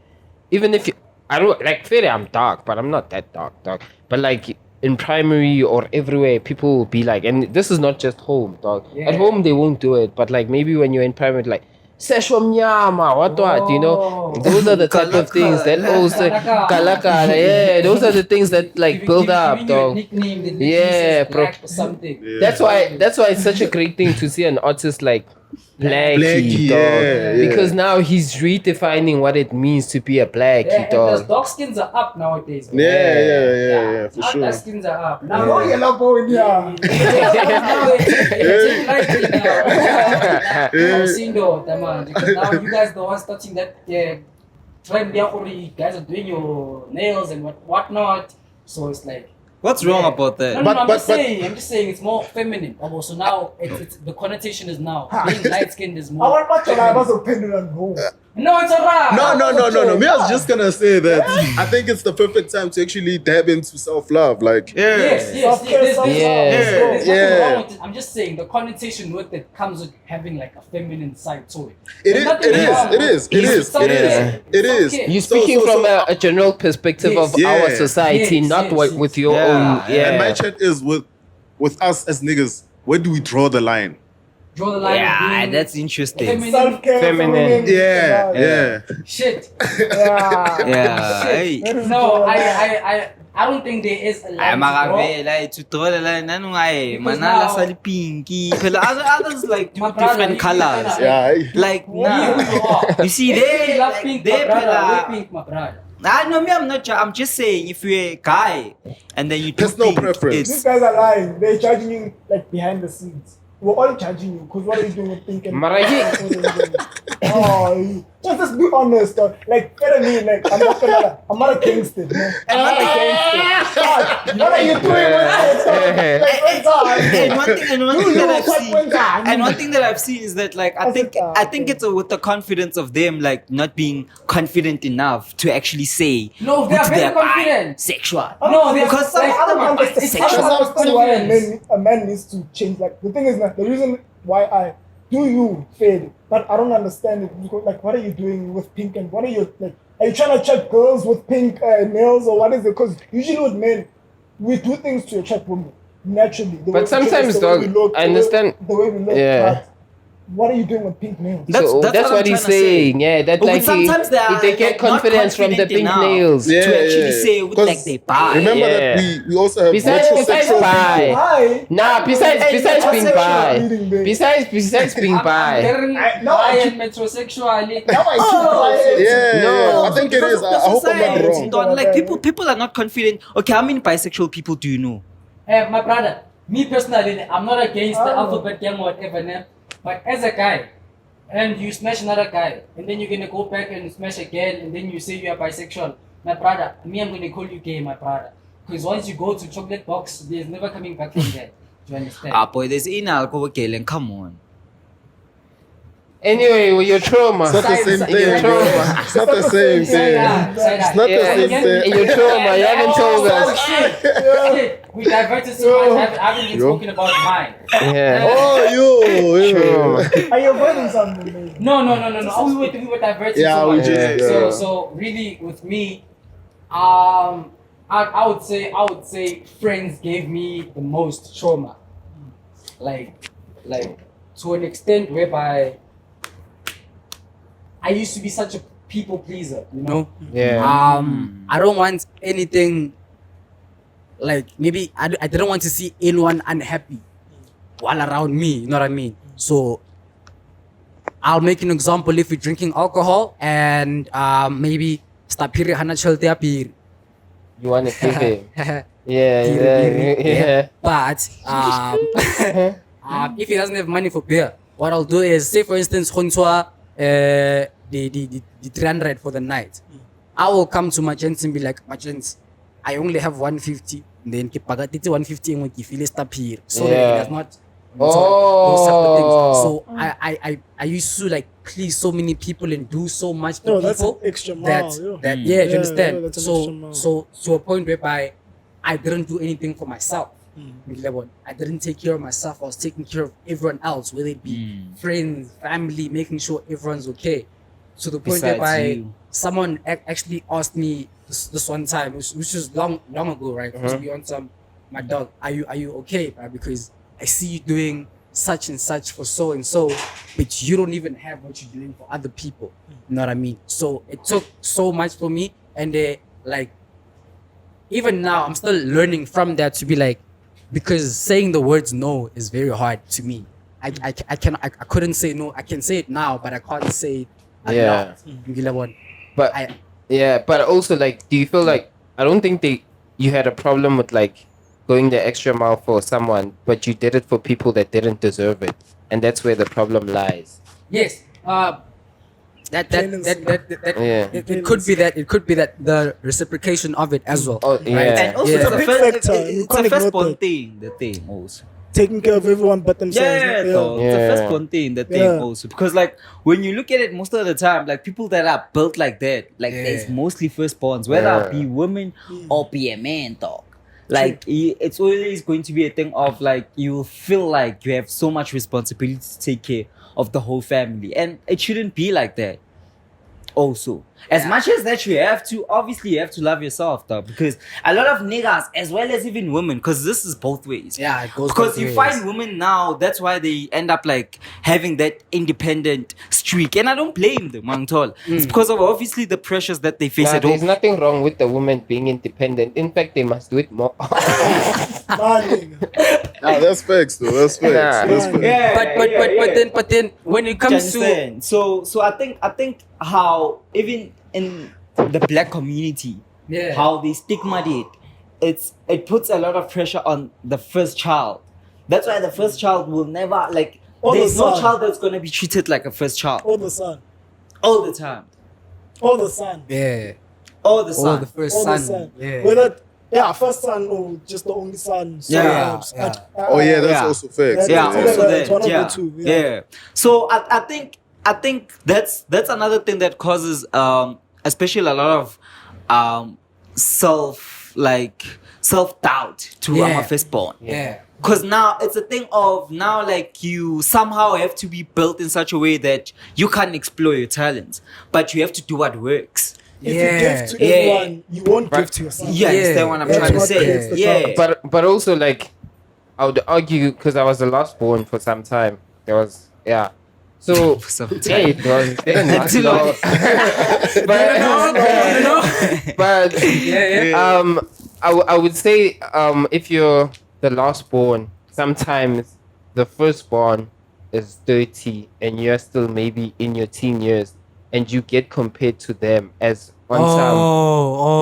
even if you, I don't like fairly I'm dark, but I'm not that dark. But like in primary or everywhere, people will be like, and this is not just home, dog. At home they won't do it, but like maybe when you're in primary, like sesho mnyama, what, you know, those are the type of things that also kalaka, yeah, those are the things that like build up, dog. Yeah, something. That's why it's such a great thing to see an artist like Blackie, dog. Because now he's redefining what it means to be a Blackie, dog. And dark skins are up nowadays. Yeah, for sure. Dark skins are up. Now, because now you guys the ones touching that trend. You guys are doing your nails and whatnot. So it's like, What's wrong about that? No, I'm just saying it's more feminine. So now it's the connotation is now being light skinned is more. I want to opinion on home. No, it's alright. No. Me, I was just gonna say that I think it's the perfect time to actually dab into self-love. Like, Yes. Self-care, There's Yeah. nothing wrong with it. I'm just saying the connotation with it comes with having like a feminine side to it. It is. You're speaking from a general perspective of our society, not with your own. Yeah. And my chat is with us as niggas. Where do we draw the line? Draw the line. Yeah, that's interesting. Self-care, Feminine. Yeah. Shit. Yeah. Hey. No, I don't think there is a line. To draw the line, manala sali pinky. Others like do different colors. Yeah. Like you see They love pink, my brother. they Pink, my brother. no, me, I'm not. I'm just saying, if you're a guy and then you do Personal pink, preference. These guys are lying. They're judging you like behind the scenes. We're all judging you because what are you doing with pink and just be honest. Like, better me, like I'm not a gangster. Man. I'm not a gangster. God, what are you doing with that? and one thing that I've seen is that like I think it's with the confidence of them like not being confident enough to actually say No, they are very confident. Sexual. No, because some I of them don't are understand. I bisexual. don't understand why a man needs to change. Like the thing is that the reason why I do you fade, but I don't understand it. Because, like, what are you doing with pink and what are you like? Are you trying to check girls with pink nails or what is it? Because usually with men, we do things to attract women naturally. But sometimes, dog, I understand. The way we look. Yeah. But what are you doing with pink nails? That's what he's saying. Yeah, that But like sometimes they get like, not confidence from the confident pink enough nails. to actually say with, like they buy. Remember Yeah. that we also have Besides metrosexual bi. Hi. Nah, besides being bi. Reading, babe. Besides being bi. Metrosexually. Now I choose. Yeah, No. I think it Because is. of the I hope I'm not society, wrong. Don, like people are not confident. Okay, how many bisexual people do you know? My brother, me personally, I'm not against the Oh. alphabet gang or whatever, nah, but as a guy, and you smash another guy, and then you're gonna go back and smash again, and then you say you are bisexual, my brother, me, I'm gonna call you gay, my brother. Because once you go to chocolate box, there's never coming back from there. Do you understand? Boy, there's inalcohol killing. Come on. Anyway, with your trauma. It's not the same Side- thing, side- bro. side- It's not the same thing. It's not the Yeah, same thing. your trauma, you haven't told Oh, us. shit. We diverted so much. I haven't even Yo. spoken about mine. Yeah. Oh, you. Trauma. Are you avoiding something, man? No. Oh, we were diverted Yeah, so we much. just. So really, with me, I would say friends gave me the most trauma. Like to an extent whereby I used to be such a people pleaser, you know. Yeah. I don't want anything like maybe I didn't want to see anyone unhappy while around me, you know what I mean? So I'll make an example if we're drinking alcohol and maybe stapiri hana chelte apiri. You want to give him. Yeah. But if he doesn't have money for beer, what I'll do is say for instance the 300 for the night. I will come to my gents and be like, my gents, I only have 150. Then keep 150 and we feel stapir. So that Yeah. it does not those type of things. Oh. So I used to like please so many people and do so much for No, that's an people extra mile. that yo. that yeah, do you Yeah, understand? yeah, that's an extra mile. So to a point whereby I didn't do anything for myself. I didn't take care of myself. I was taking care of everyone else, whether it be friends, family, making sure everyone's okay. To the point Besides whereby you. someone actually asked me this one time, which was long ago, right? To be on some, my dog, are you okay, bro? Because I see you doing such and such for so and so, but you don't even have what you're doing for other people. You know what I mean? So it took so much for me, and like even now I'm still learning from that to be like, because saying the words no is very hard to me. I couldn't say no. I can say it now, but I can't say it Yeah. enough. But but also like, do you feel like, I don't think you had a problem with like going the extra mile for someone, but you did it for people that didn't deserve it, and that's where the problem lies. Yes. That Yeah. it could be that the reciprocation of it as well. Oh yeah. And also, Yeah. it's It's a a big first, factor. You it's can't a first ignore born that. thing, the thing also. Taking care of everyone but themselves. Yeah, though. It's Yeah. the first born thing, the thing Yeah. also. Because like when you look at it most of the time, like people that are built like that, like Yeah. there's mostly firstborns, whether Yeah. it be women or be a man, dog. Like it's always going to be a thing of like you feel like you have so much responsibility to take care of the whole family, and it shouldn't be like that. Also, as much as that you have to, obviously you have to love yourself, though, because a lot of niggas, as well as even women, because this is both ways. Yeah, it goes Because both you ways. find women now, that's why they end up like having that independent streak, and I don't blame them at all. It's because of obviously the pressures that they face Nah, at home. there's nothing wrong with the woman being independent. In fact, they must do it more. Man, nigga. Nah, that's facts, though. That's facts. Nah. That's facts. Yeah, But then when it Do you comes to understand? So I think how even in the black community, Yeah. how they stigmate it puts a lot of pressure on the first child. That's why the first child will never like. Or the There's no son. child that's gonna be treated like a first child All the son. all the time. All the son. yeah, All the oh son. the first All the son, son. yeah. Whether first son or just the only son. So, Yeah, yeah. Oh yeah, that's Yeah. also facts. Yeah, Yeah, it's also either- it's that. one of the Yeah. two, yeah. yeah. So I think that's another thing that causes especially a lot of self doubt to Yeah. our firstborn. Yeah. Because now it's a thing of now like you somehow have to be built in such a way that you can't explore your talents, but you have to do what works. If Yeah. you give to Yeah. everyone, you won't Right. give to yourself. You understand what I'm That's trying to what say? creates the Yeah. problem. but also like, I would argue, because I was the last born for some time. There was So For some yeah, it was. It didn't last Too long. long. but I would say if you're the last born, sometimes the firstborn is 30 and you're still maybe in your teen years, and you get compared to them as one time.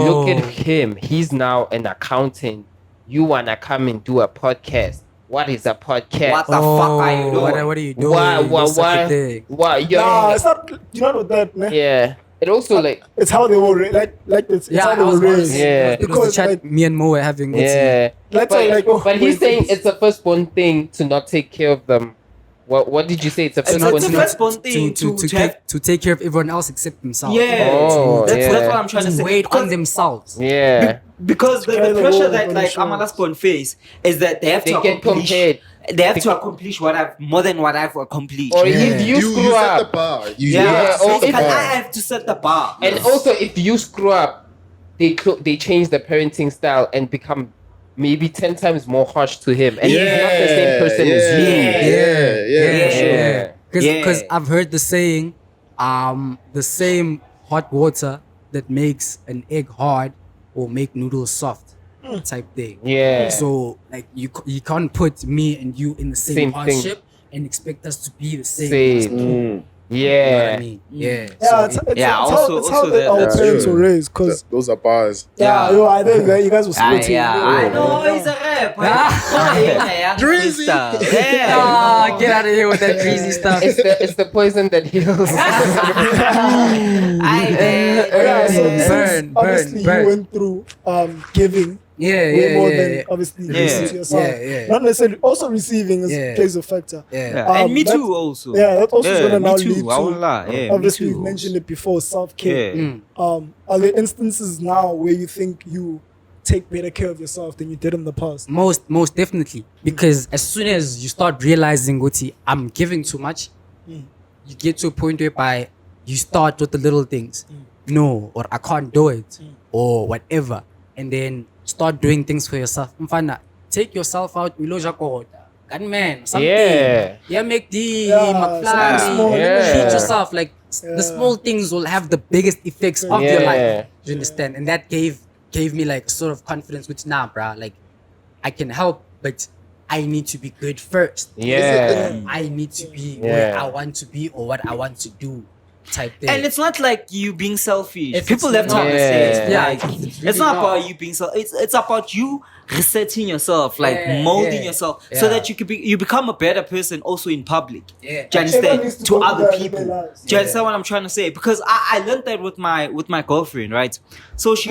Look at him. He's now an accountant. You wanna come and do a podcast. what is a podcast? What the fuck are you doing? What are you doing? Why? Nah, it's not. You know what that, man. Yeah. It also like It's how they were it's how they were raised. Yeah. It was the chat like, me and Mo were having. yeah. Let's say, like, but he's saying it's a firstborn thing to not take care of them. What did you say? It's a firstborn It's a thing. firstborn thing to take care of everyone else except themselves. Yeah, Oh, that's yeah. what I'm trying to say. Wait on themselves. Yeah. Because the Carry the pressure world that on like their shoulders. Amalas face is that they have They to get accomplish. compared. They have to accomplish more than what I've accomplished. Or if you You screw set the up, bar. You yeah, set the because bar. I have to set the bar. and also if you screw up, they change the parenting style and become maybe 10 times more harsh to him, and he's not the same person as you. Yeah. Yeah. Because Yeah. I've heard the saying, the same hot water that makes an egg hard will make noodles soft, type thing. Yeah. So like you can't put me and you in the Same same thing. hardship and expect us to be the same. Same. You know what Yeah. I mean? Yeah. Yeah, So it's Yeah, how also that- our that's parents true. were raised. Cause Those are bars. I think you guys were sporting. I know he's a rap. Drizzy. Yeah. get out of here with that crazy stuff. It's the poison that heals. Yeah, so Burn, since obviously burn. you went through giving way more than obviously receiving to yourself. Yeah. Not necessarily. Also receiving plays a factor. And me that- too also. Yeah, that also is gonna now me lead too. I won't to. lie. Yeah, Obviously, me you've too mentioned it before. Self-care. Yeah. Are there instances now where you think you take better care of yourself than you did in the past? Most definitely. Because as soon as you start realizing, Guti, I'm giving too much, you get to a point whereby you start with the little things. No, or I can't do it, or whatever. And then start doing things for yourself. Mfana, take yourself out, gunman, something. Yeah. Make the Yeah, McFly. something small, yeah. Treat yourself. Like the small things will have the biggest effects of your life. You understand? And that gave me like sort of confidence, which nah, bruh, like I can help, but I need to be good first. Yeah. I need to be Yeah. where I want to be or what I want to do, type thing. And it's not like you being selfish. It's- People it's have to not. understand. Yeah, Like, it's it's really not not. about you being selfish. It's about you resetting yourself, like Yeah, molding yeah, yourself, yeah. so that you become a better person also in public. Yeah. Do you Everyone understand? needs to To go other through that in people. their lives. Do you understand what I'm trying to say? Because I learned that with my girlfriend, right? So she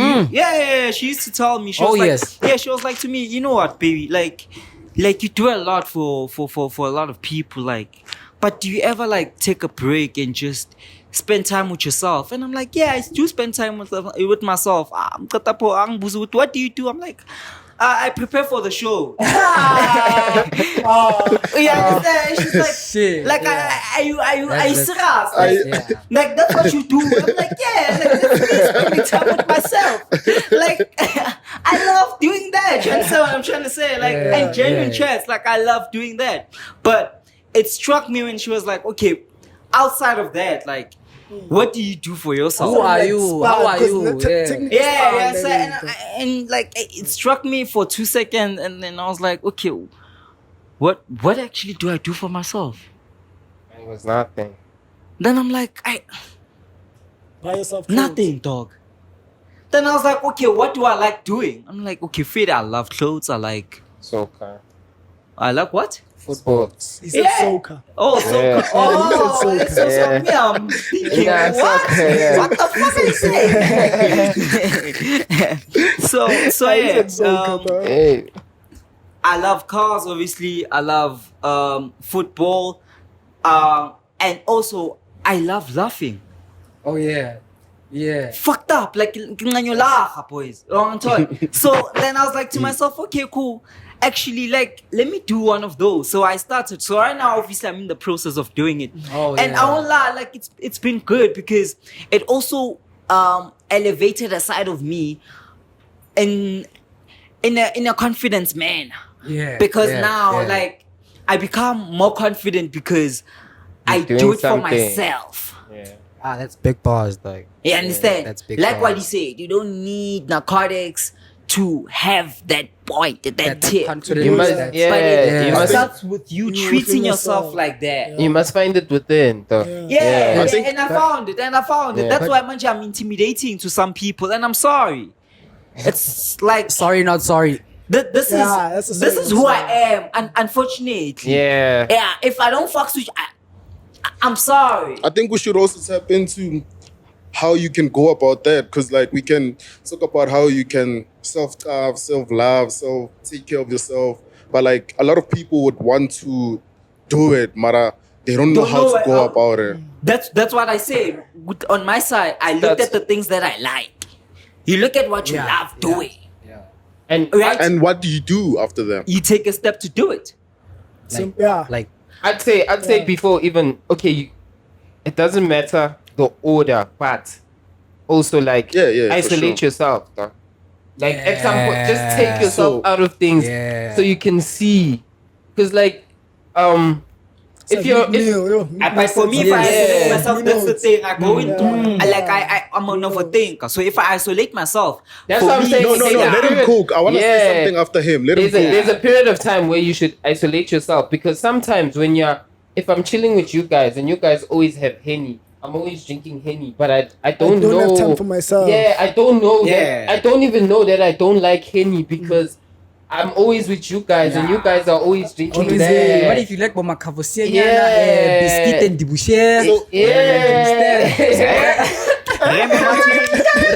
she used to tell me, she was Oh, like, yes. yeah, she was like to me, you know what, baby, like you do a lot for a lot of people, like, but do you ever like take a break and just spend time with yourself? And I'm like, yeah, I do spend time with myself. What do you do? I'm like, I prepare for the show. You understand? She's like, Shit, like, yeah. are you serious? Yeah. Like that's what you do. I'm like, yeah, like that's me spending time with myself. Like I love doing that. You understand what I'm trying to say? Like and genuine chats, like I love doing that. But it struck me when she was like, okay, outside of that, like what do you do for yourself? Who are you? How are you? Yeah, so, and like it struck me for 2 seconds, and then I was like, okay, what actually do I do for myself? It was nothing. Then I'm like, Buy yourself clothes. nothing, dog. Then I was like, okay, what do I like doing? I'm like, okay, Fade, I love clothes. I like what? Football. He said Yeah. soca. Oh, so Yeah. oh, He it's so Yeah. me. I'm thinking, Yeah, what? soccer, yeah. What the fuck are you saying? so He said soca, yeah. bro. Hey. I love cars, obviously. I love football, and also I love laughing. Oh yeah. Yeah. Fucked up, like you laugh, boys. So then I was like to myself, okay, cool. Actually, like, let me do one of those. So I started. So right now, obviously, I'm in the process of doing it. Oh, and yeah. I won't lie, like it's been good because it also elevated a side of me in a confidence, man. Yeah. Because yeah, now, yeah. like, I become more confident because I You're doing do it something. for myself. Yeah. That's big bars, like. You understand? that's big Like what bars. he said, you don't need narcotics to have that point, that tip. confidence. You must, that- yeah, But it you must, starts with you You treating within yourself yourself. like that. you must find it within, though. Yeah, I think- and I found it. Yeah. That's why I'm intimidating to some people, and I'm sorry. It's like Sorry, not sorry. this is who I am, and unfortunately, yeah. If I don't fuck with you, I'm sorry. I think we should also tap into how you can go about that, because like we can talk about how you can self-love, take care of yourself, but like a lot of people would want to do it, Mara. They don't know how to go about it. That's what I say. On my side, I looked at the things that I like. You look at what you love doing. Yeah. And what do you do after that? You take a step to do it. Like I'd say before even it doesn't matter the order, but also like isolate yourself. Though. Like at some point, just take yourself out of things so you can see, because like if for me, if I isolate myself, that's the thing I go into. I'm an overthinker. So if I isolate myself, that's what I'm saying. No, let him cook. I want to say something after him. There's a period of time where you should isolate yourself, because sometimes if I'm chilling with you guys and you guys always have Henny, I'm always drinking Henny, but I don't know. have time for myself. Yeah, I don't know. That, I don't even know that I don't like Henny, because I'm always with you guys and you guys are always drinking that. What if you like Mama Cavosier, biscuit and diboucher?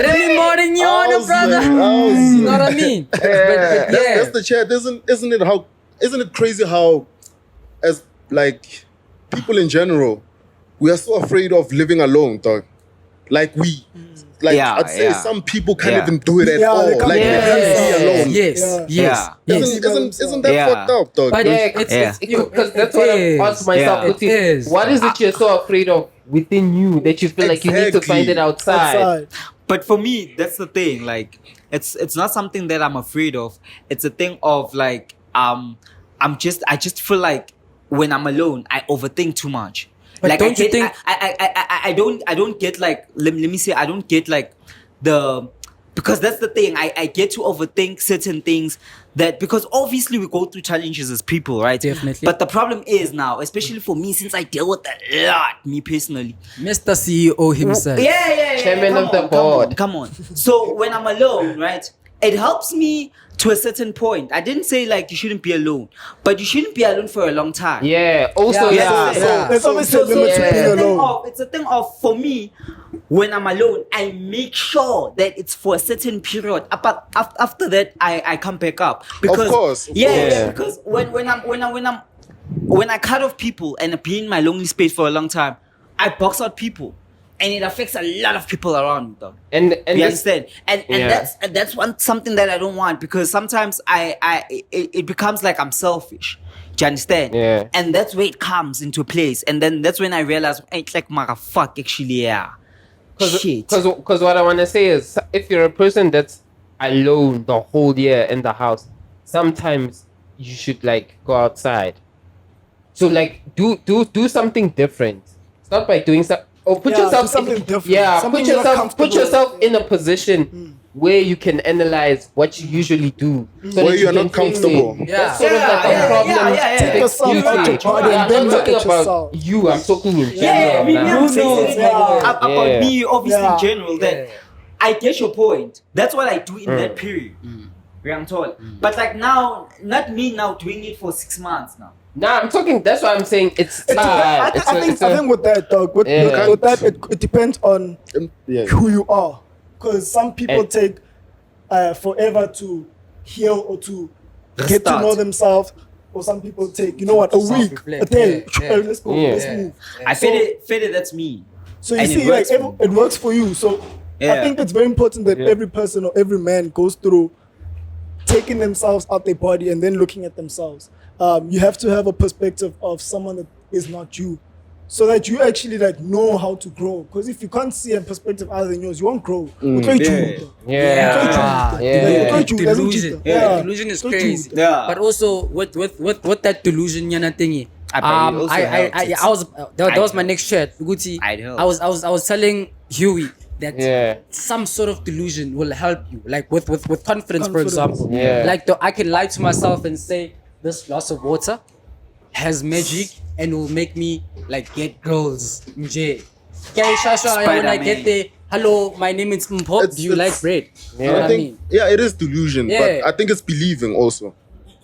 Remy Morignon, brother. You know what I mean? But that's the chat. Isn't it crazy how, as like people in general, we are so afraid of living alone, dog. I'd say some people can't even do it at all. Like they can't be alone. Yes. Isn't that fucked up, dog? But because that's what I asked myself. What is it you're so afraid of within you that you feel like you need to find it outside? But for me, that's the thing. Like, it's not something that I'm afraid of. It's a thing of like I just feel like when I'm alone, I overthink too much. But like don't you think I don't get like let me say I don't get like because that's the thing, I get to overthink certain things that, because obviously we go through challenges as people, right? Definitely. But the problem is now, especially for me, since I deal with a lot, me personally, Mr. CEO himself. Chairman of the board. Come on. So when I'm alone, right, it helps me to a certain point. I didn't say like you shouldn't be alone, but you shouldn't be alone for a long time. Yeah. Also, There's always a limit to being alone. It's a thing of, for me, when I'm alone, I make sure that it's for a certain period. After that, I come back up. Because, of course. Because when I cut off people and be in my lonely space for a long time, I box out people. And it affects a lot of people around me, though. And you understand? And that's something that I don't want, because sometimes it becomes like I'm selfish. Do you understand? Yeah. And that's where it comes into place. And then that's when I realize it's like fuck, actually, yeah. Because what I want to say is, if you're a person that's alone the whole year in the house, sometimes you should like go outside. So like do something different. Start by doing something. Or put yourself something different. Yeah, something put yourself in a position where you can analyze what you usually do. So where you are not comfortable. That's sort of like a problem. Take yourself out your body and then look at yourself. You, I'm talking in general. About me, obviously, in general, that I get your point. That's what I do in that period. Where I'm told. But like now, not me now doing it for 6 months now. Nah, I'm talking. That's why I'm saying it's. I think with that, dog. With that, it depends on who you are, because some people take forever to heal or to get to know themselves, or some people take a week, a day. Let's go. Let's move. I feel that's me. So you see, like it works for you. So I think it's very important that every person or every man goes through taking themselves out their body and then looking at themselves. You have to have a perspective of someone that is not you, so that you actually like know how to grow. Because if you can't see a perspective other than yours, you won't grow. Delusion is crazy. But also with that delusion thingy, that was my next shirt. I was telling Huey that some sort of delusion will help you, like with confidence, for example. Like I can lie to myself and say, this glass of water has magic and will make me like get girls. When I get there, hello, my name is Mpho. Do you like bread? You know what I mean? Yeah, it is delusion, Yeah. but I think it's believing also.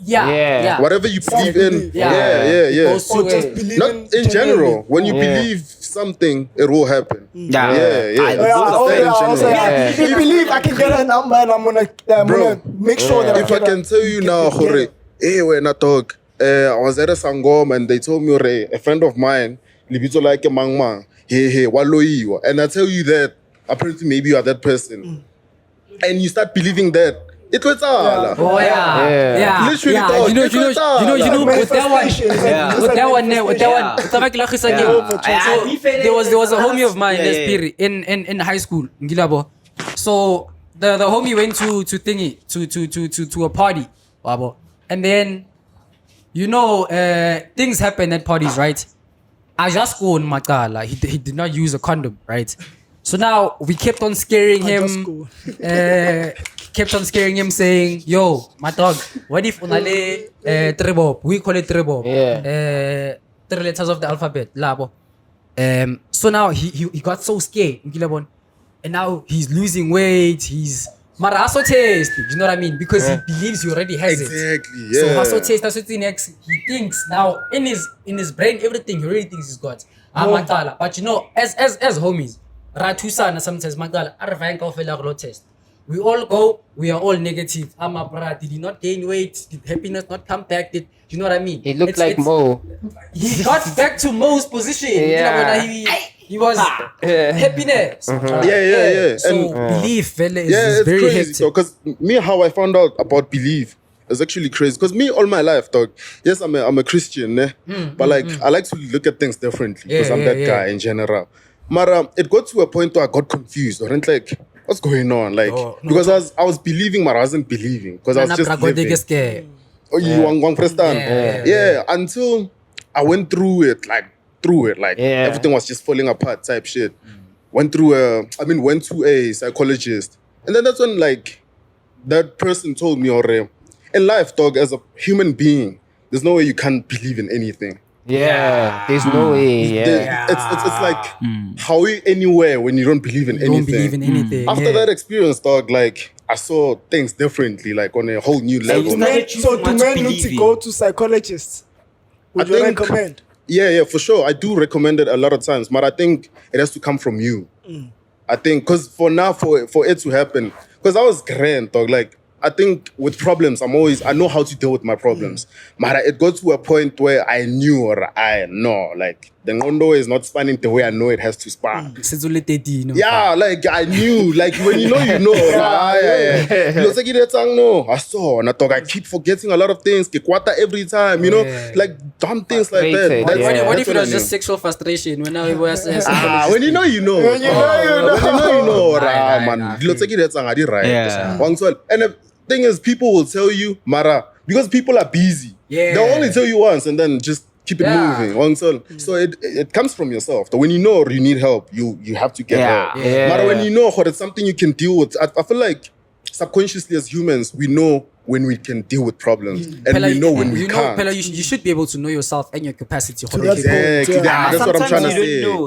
Yeah. Whatever you believe in, Yeah. yeah. Goes to Or just it. believe Not in general. When you Yeah. believe something, it will happen. Yeah. I believe I can get a number and I'm gonna make sure that If I can tell you now, Hore, hey, when I talk, I was at a Sangom and they told me, Hore, a friend of mine, Libito like a mang, hey, waloiwa. And I tell you that, apparently maybe you are that person. And you start believing that. It was all. Oh yeah. Literally, Yeah. dog, You know, it was all. with that one. Yeah. With that one. So there was a homie of mine, Yeah. Piri, in high school, Ngilabo. So the homie went to thingy to a party, wabo. And then things happen at parties, right? I just go on Makala. He did not use a condom, right? So now we kept on scaring him. Kept on scaring him, saying, "Yo, my dog, what if unale trebob? We call it trebob. Yeah. 3 letters of the alphabet, labo." So now he got so scared, and now he's losing weight. He's maraso taste. You know what I mean? Because he believes he already has it. Exactly, So yeah. Haso taste, that's what he thinks now in his brain, everything he really thinks he's got. Matala. But as homies, Ratusana sometimes Matala, Arvanka of test. We all go, we are all negative. Brad, did he not gain weight? Did happiness not come back? You know what I mean? It looked like Mo. He got back to Mo's position. Yeah. He was happiness. Yeah. So And belief, fella, is yeah, it's very crazy, hectic. because me, how I found out about belief is actually crazy. Because me, all my life, dog, yes, I'm a Christian, but like, I like to look at things differently because I'm that guy in general. But it got to a point where I got confused. Or like, what's going on? Like, because I was believing, but I wasn't believing because I was just living. Oh, you want yeah, until I went through it, like everything was just falling apart type shit. Went to a psychologist, and then that's when like that person told me, in life, dog, as a human being, there's no way you can't believe in anything. Yeah, there's no way. Yeah. It's like how are you anywhere when you don't believe in anything? Don't believe in anything. After that experience, dog, like I saw things differently, like on a whole new level. So do men need to go to psychologists? Would you recommend? Yeah, for sure. I do recommend it a lot of times, but I think it has to come from you. I think, because for now, for it to happen, because I was grand, dog, like, I think with problems, I know how to deal with my problems. But it got to a point where I knew, or I know, like, the ngondo is not spanning the way I know it has to span. Yeah, like, I knew, like, when you know, I saw, and I keep forgetting a lot of things, every time, like, dumb things like that. What if it was just sexual frustration when I was when you know, you know. When you know, man. And the thing is, people will tell you, Mara, because people are busy. Yeah. They'll only tell you once and then just keep it moving. So it comes from yourself. When you know you need help, you have to get help. Mara, when you know it's something you can deal with, I feel like subconsciously as humans, we know when we can deal with problems and we know when we can't. Pella, you should be able to know yourself and your capacity. Exactly. That's what I'm trying to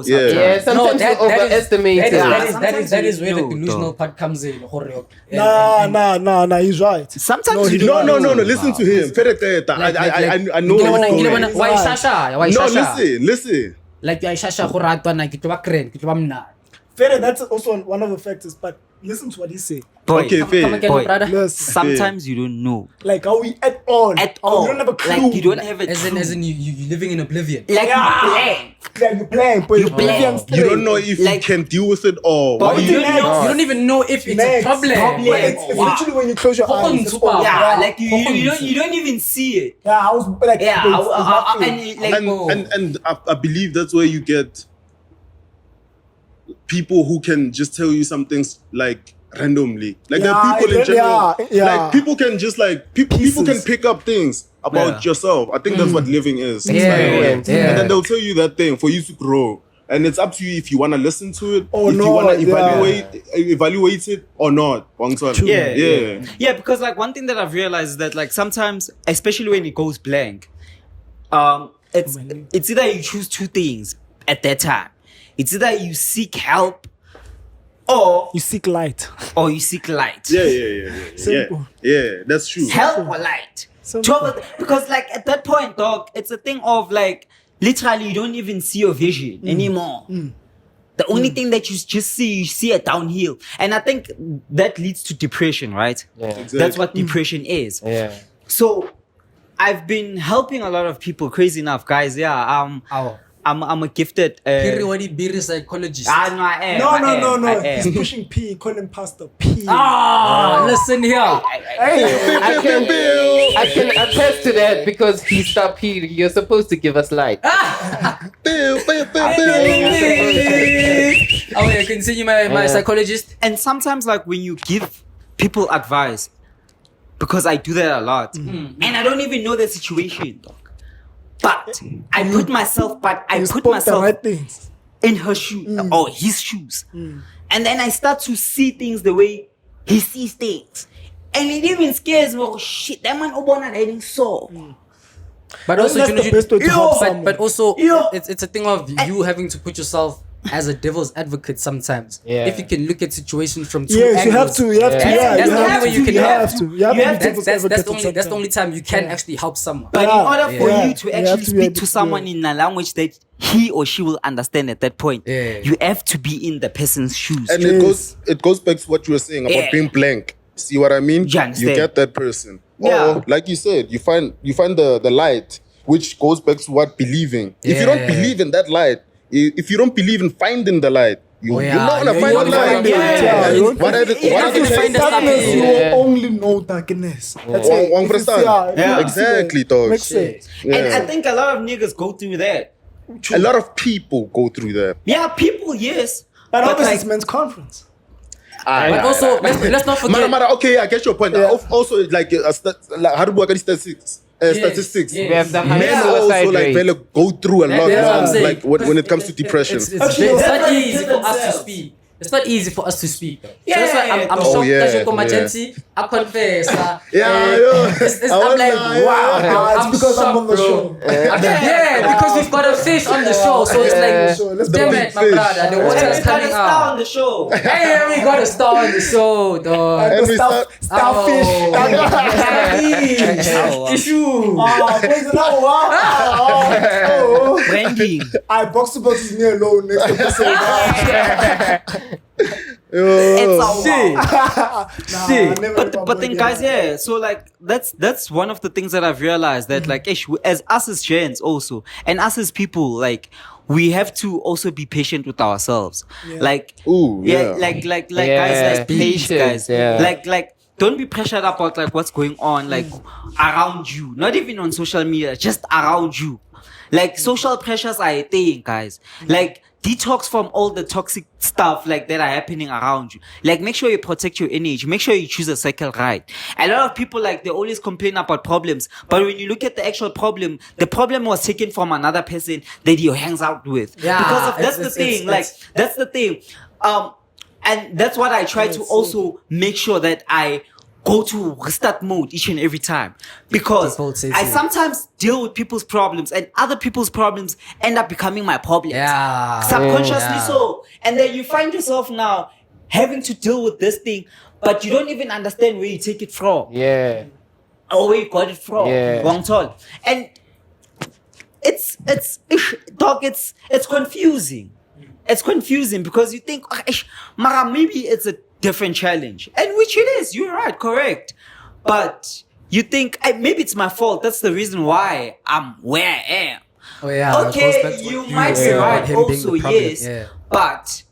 say. Sometimes you overestimate it. That is where the delusional part comes in. Nah, he's right. Sometimes No, listen to him. I know Why Shasha? Listen. Like I Shasha Fair, that's also one of the factors, but listen to what he said. Okay, fair. Yes. Sometimes you don't know. Like, are we at all? You don't have a clue. Like, you don't have a As in you living in oblivion. Like, You're playing, but You plan. You don't know if you can deal with it or But You don't even know if it's a problem. It's literally when you close your eyes. it's all- yeah, like you don't even see it. Yeah, I was like, Yeah, and I believe that's where you get people who can just tell you some things like randomly. Like there are people in general. Like people can just like people can pick up things about yourself. I think that's what living is. And then they'll tell you that thing for you to grow. And it's up to you if you want to listen to it, if you want to evaluate it or not. Yeah, because like one thing that I've realized is that like sometimes, especially when it goes blank, it's either you choose two things at that time. It's either you seek help or You seek light. you seek light. Yeah. Simple. Yeah, that's true. Help or light. Simple. Because like at that point, dog, it's a thing of like literally you don't even see your vision anymore. The only thing that you see it downhill. And I think that leads to depression, right? Yeah. Exactly. That's what depression is. Yeah. So I've been helping a lot of people, crazy enough, guys. Yeah. I'm a gifted Biri psychologist. I am. No. I am. He's pushing P. Call him Pastor P. Listen here. I can attest to that because he stopped here. You're supposed to give us light. Bill. Oh, yeah, continue my psychologist. And sometimes, like, when you give people advice, because I do that a lot, and I don't even know the situation, but I put myself, You spoke the right things. in her shoes or his shoes, and then I start to see things the way he sees things, and it even scares me. Oh shit, that man Obona didn't so. But I also, think that's the best way to help someone. but also, Yo. it's a thing of you having to put yourself as a devil's advocate sometimes. Yeah. If you can look at situations from two Yes, you have angles. to. That's the only way you can help. That's the only time you can actually help someone. But in order for Yeah. you to You have actually to be speak able to to- someone in a language that he or she will understand at that point, Yeah. you have to be in the person's shoes. And Yes. it goes back to what you were saying about Yeah. being blank. See what I mean? You understand? get that person. Yeah. Or like you said, you find the light, which goes back to what believing. If you don't Yeah. believe in that light, if you don't believe in finding the light, you're yeah. not gonna You find won't the light. find it. Yeah, you won't What are the You have to chances? find the darkness, stuff. you Yeah. will only know darkness. That's One- it. one If you understand. see- Yeah. Exactly, dog. Makes sense. Yeah. And I think a lot of niggas go through that. A lot of people go through that. Yeah, people, yes. But obviously, like, it's men's conference. But also, let's not forget. Mara, okay, I get your point. Yeah. Also, like how do we get statistics? Statistics. yes. We have the high Men suicide also like rate. really go through a lot, That's what I'm man. saying. Like when it comes to depression. It's Actually, not that's easy for us to speak. It's not easy for us to speak. Though. Yeah, so that's why I'm yeah. shocked yeah, that you come yeah. agency. I confess. Yeah. I'm like, wow. It's because I'm on the bro. show. Yeah, because we've got a fish on the show, so it's like, So let's damn go. it, my fish. brother, the water is everybody coming star on out. the show. Hey, we got a star on the show, dog. And we start- Starfish. Issue. Praise the Lord. Oh. Branding. I box to box is near alone next episode. It's a Shit. Nah, Shit. I never But then, guys, yeah. So like that's one of the things that I've realized that like as us as gens also, and us as people, like we have to also be patient with ourselves. Like Ooh, yeah. like Yeah, guys, like be patient, patient, guys. yeah. Like don't be pressured about like what's going on like around you. Not even on social media, just around you. Like social pressures are a thing, guys. Like detox from all the toxic stuff like that are happening around you. Like make sure you protect your energy. Make sure you choose a cycle right. A lot of people like they always complain about problems, but when you look at the actual problem, the problem was taken from another person that he hangs out with. Yeah, because of, that's it's- the thing. it's- That's the thing. And that's what I try to also make sure that I go to restart mode each and every time, because Default setting. I sometimes deal with people's problems and other people's problems end up becoming my problems. Yeah. Subconsciously Yeah. so. And then you find yourself now having to deal with this thing, but you don't even understand where you take it from Yeah. or where you got it from. Yeah. Wrong tall. And it's confusing. It's confusing because you think, Mara, maybe it's a different challenge. And which it is. You're right, correct. But you think, maybe it's my fault. That's the reason why I'm where I am. Oh yeah. that goes back Okay, to what you you might were be saying about right him being also, the problem. yes. Yeah. But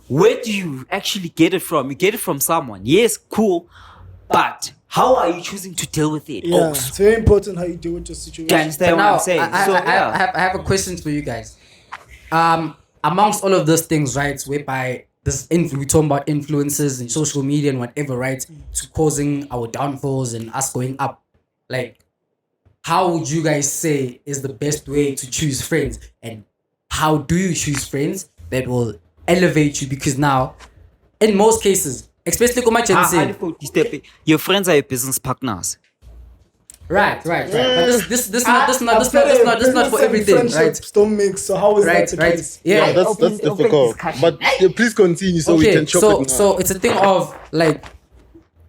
where do you actually get it from? You get it from someone. Yes, cool. But how are you choosing to deal with it? Yeah, Also? it's very important how you deal with your Do you situation. understand But what now, I'm saying? I have a question for you guys. Amongst all of those things, right, whereby we're talking about influences and social media and whatever, right, to causing our downfalls and us going up, like, how would you guys say is the best way to choose friends? And how do you choose friends that will elevate you? Because now, in most cases, especially Your friends are your business partners. Right. But this not for everything, right? Friendships don't mix. So how is that the case? Yeah. that's difficult. But please continue so we can chop it now. So it's a thing of like,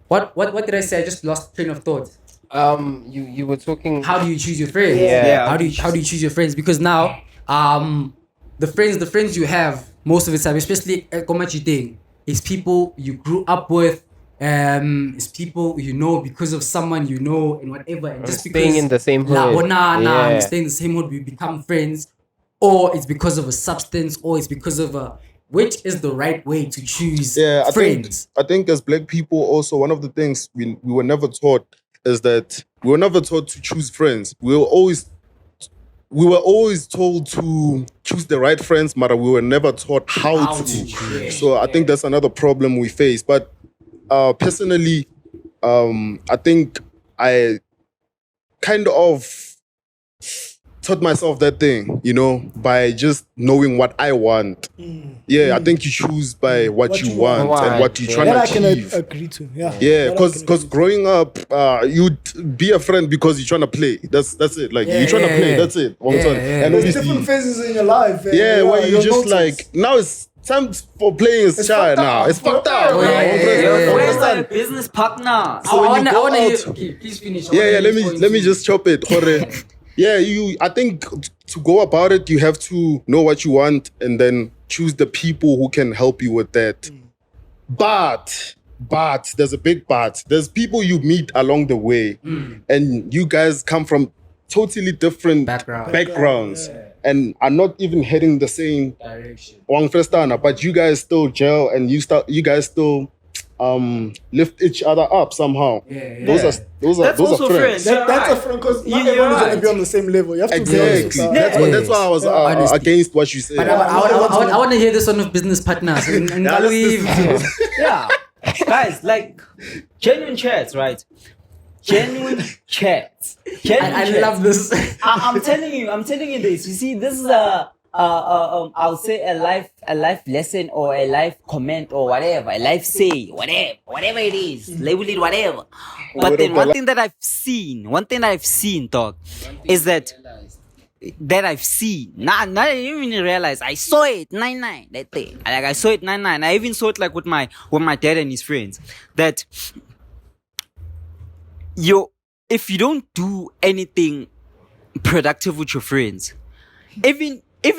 what did I say? I just lost train of thought. You were talking. How do you choose your friends? Yeah. How do you choose your friends? Because now, the friends you have most of the time, especially at Komachi thing, is people you grew up with. It's people you know because of someone you know and whatever. And just staying in the same hood. You're staying in the same hood, we become friends. Or it's because of a substance, or it's because of which is the right way to choose friends? I think as black people also, one of the things we were never taught is that we were never taught to choose friends. We were always told to choose the right friends, but we were never taught how to. So I think that's another problem we face. But personally, I think I kind of taught myself that thing, by just knowing what I want. Yeah, I think you choose by what you want and what you're trying to achieve. I can agree to. Yeah, because growing up, you'd be a friend because you're trying to play. That's it. Like you're trying to play. That's it. And There's different phases in your life. Where you just like now it's time for playing as child now. It's fucked up. Where's my business partner? So when you go out, please finish. Let me just chop it. I think to go about it, you have to know what you want and then choose the people who can help you with that. But there's a big but. There's people you meet along the way, and you guys come from totally different backgrounds. And are not even heading the same direction. But you guys still gel and you guys still lift each other up somehow. Those are friends. That's a friend because not everyone is going to be on the same level. You have to exactly. That's why I was against what you said. But I want to hear this one of business partners. Guys, like genuine chats, right? Genuine chats. I love this. I'm telling you this. You see, this is I'll say a life lesson or a life comment or whatever, a life say, whatever it is, label it whatever. But then one thing that I've seen, dog, is that I've seen. I didn't even realize. I saw it 99 that day. Like I saw it 99. I even saw it like with my dad and his friends. That if you don't do anything productive with your friends, even if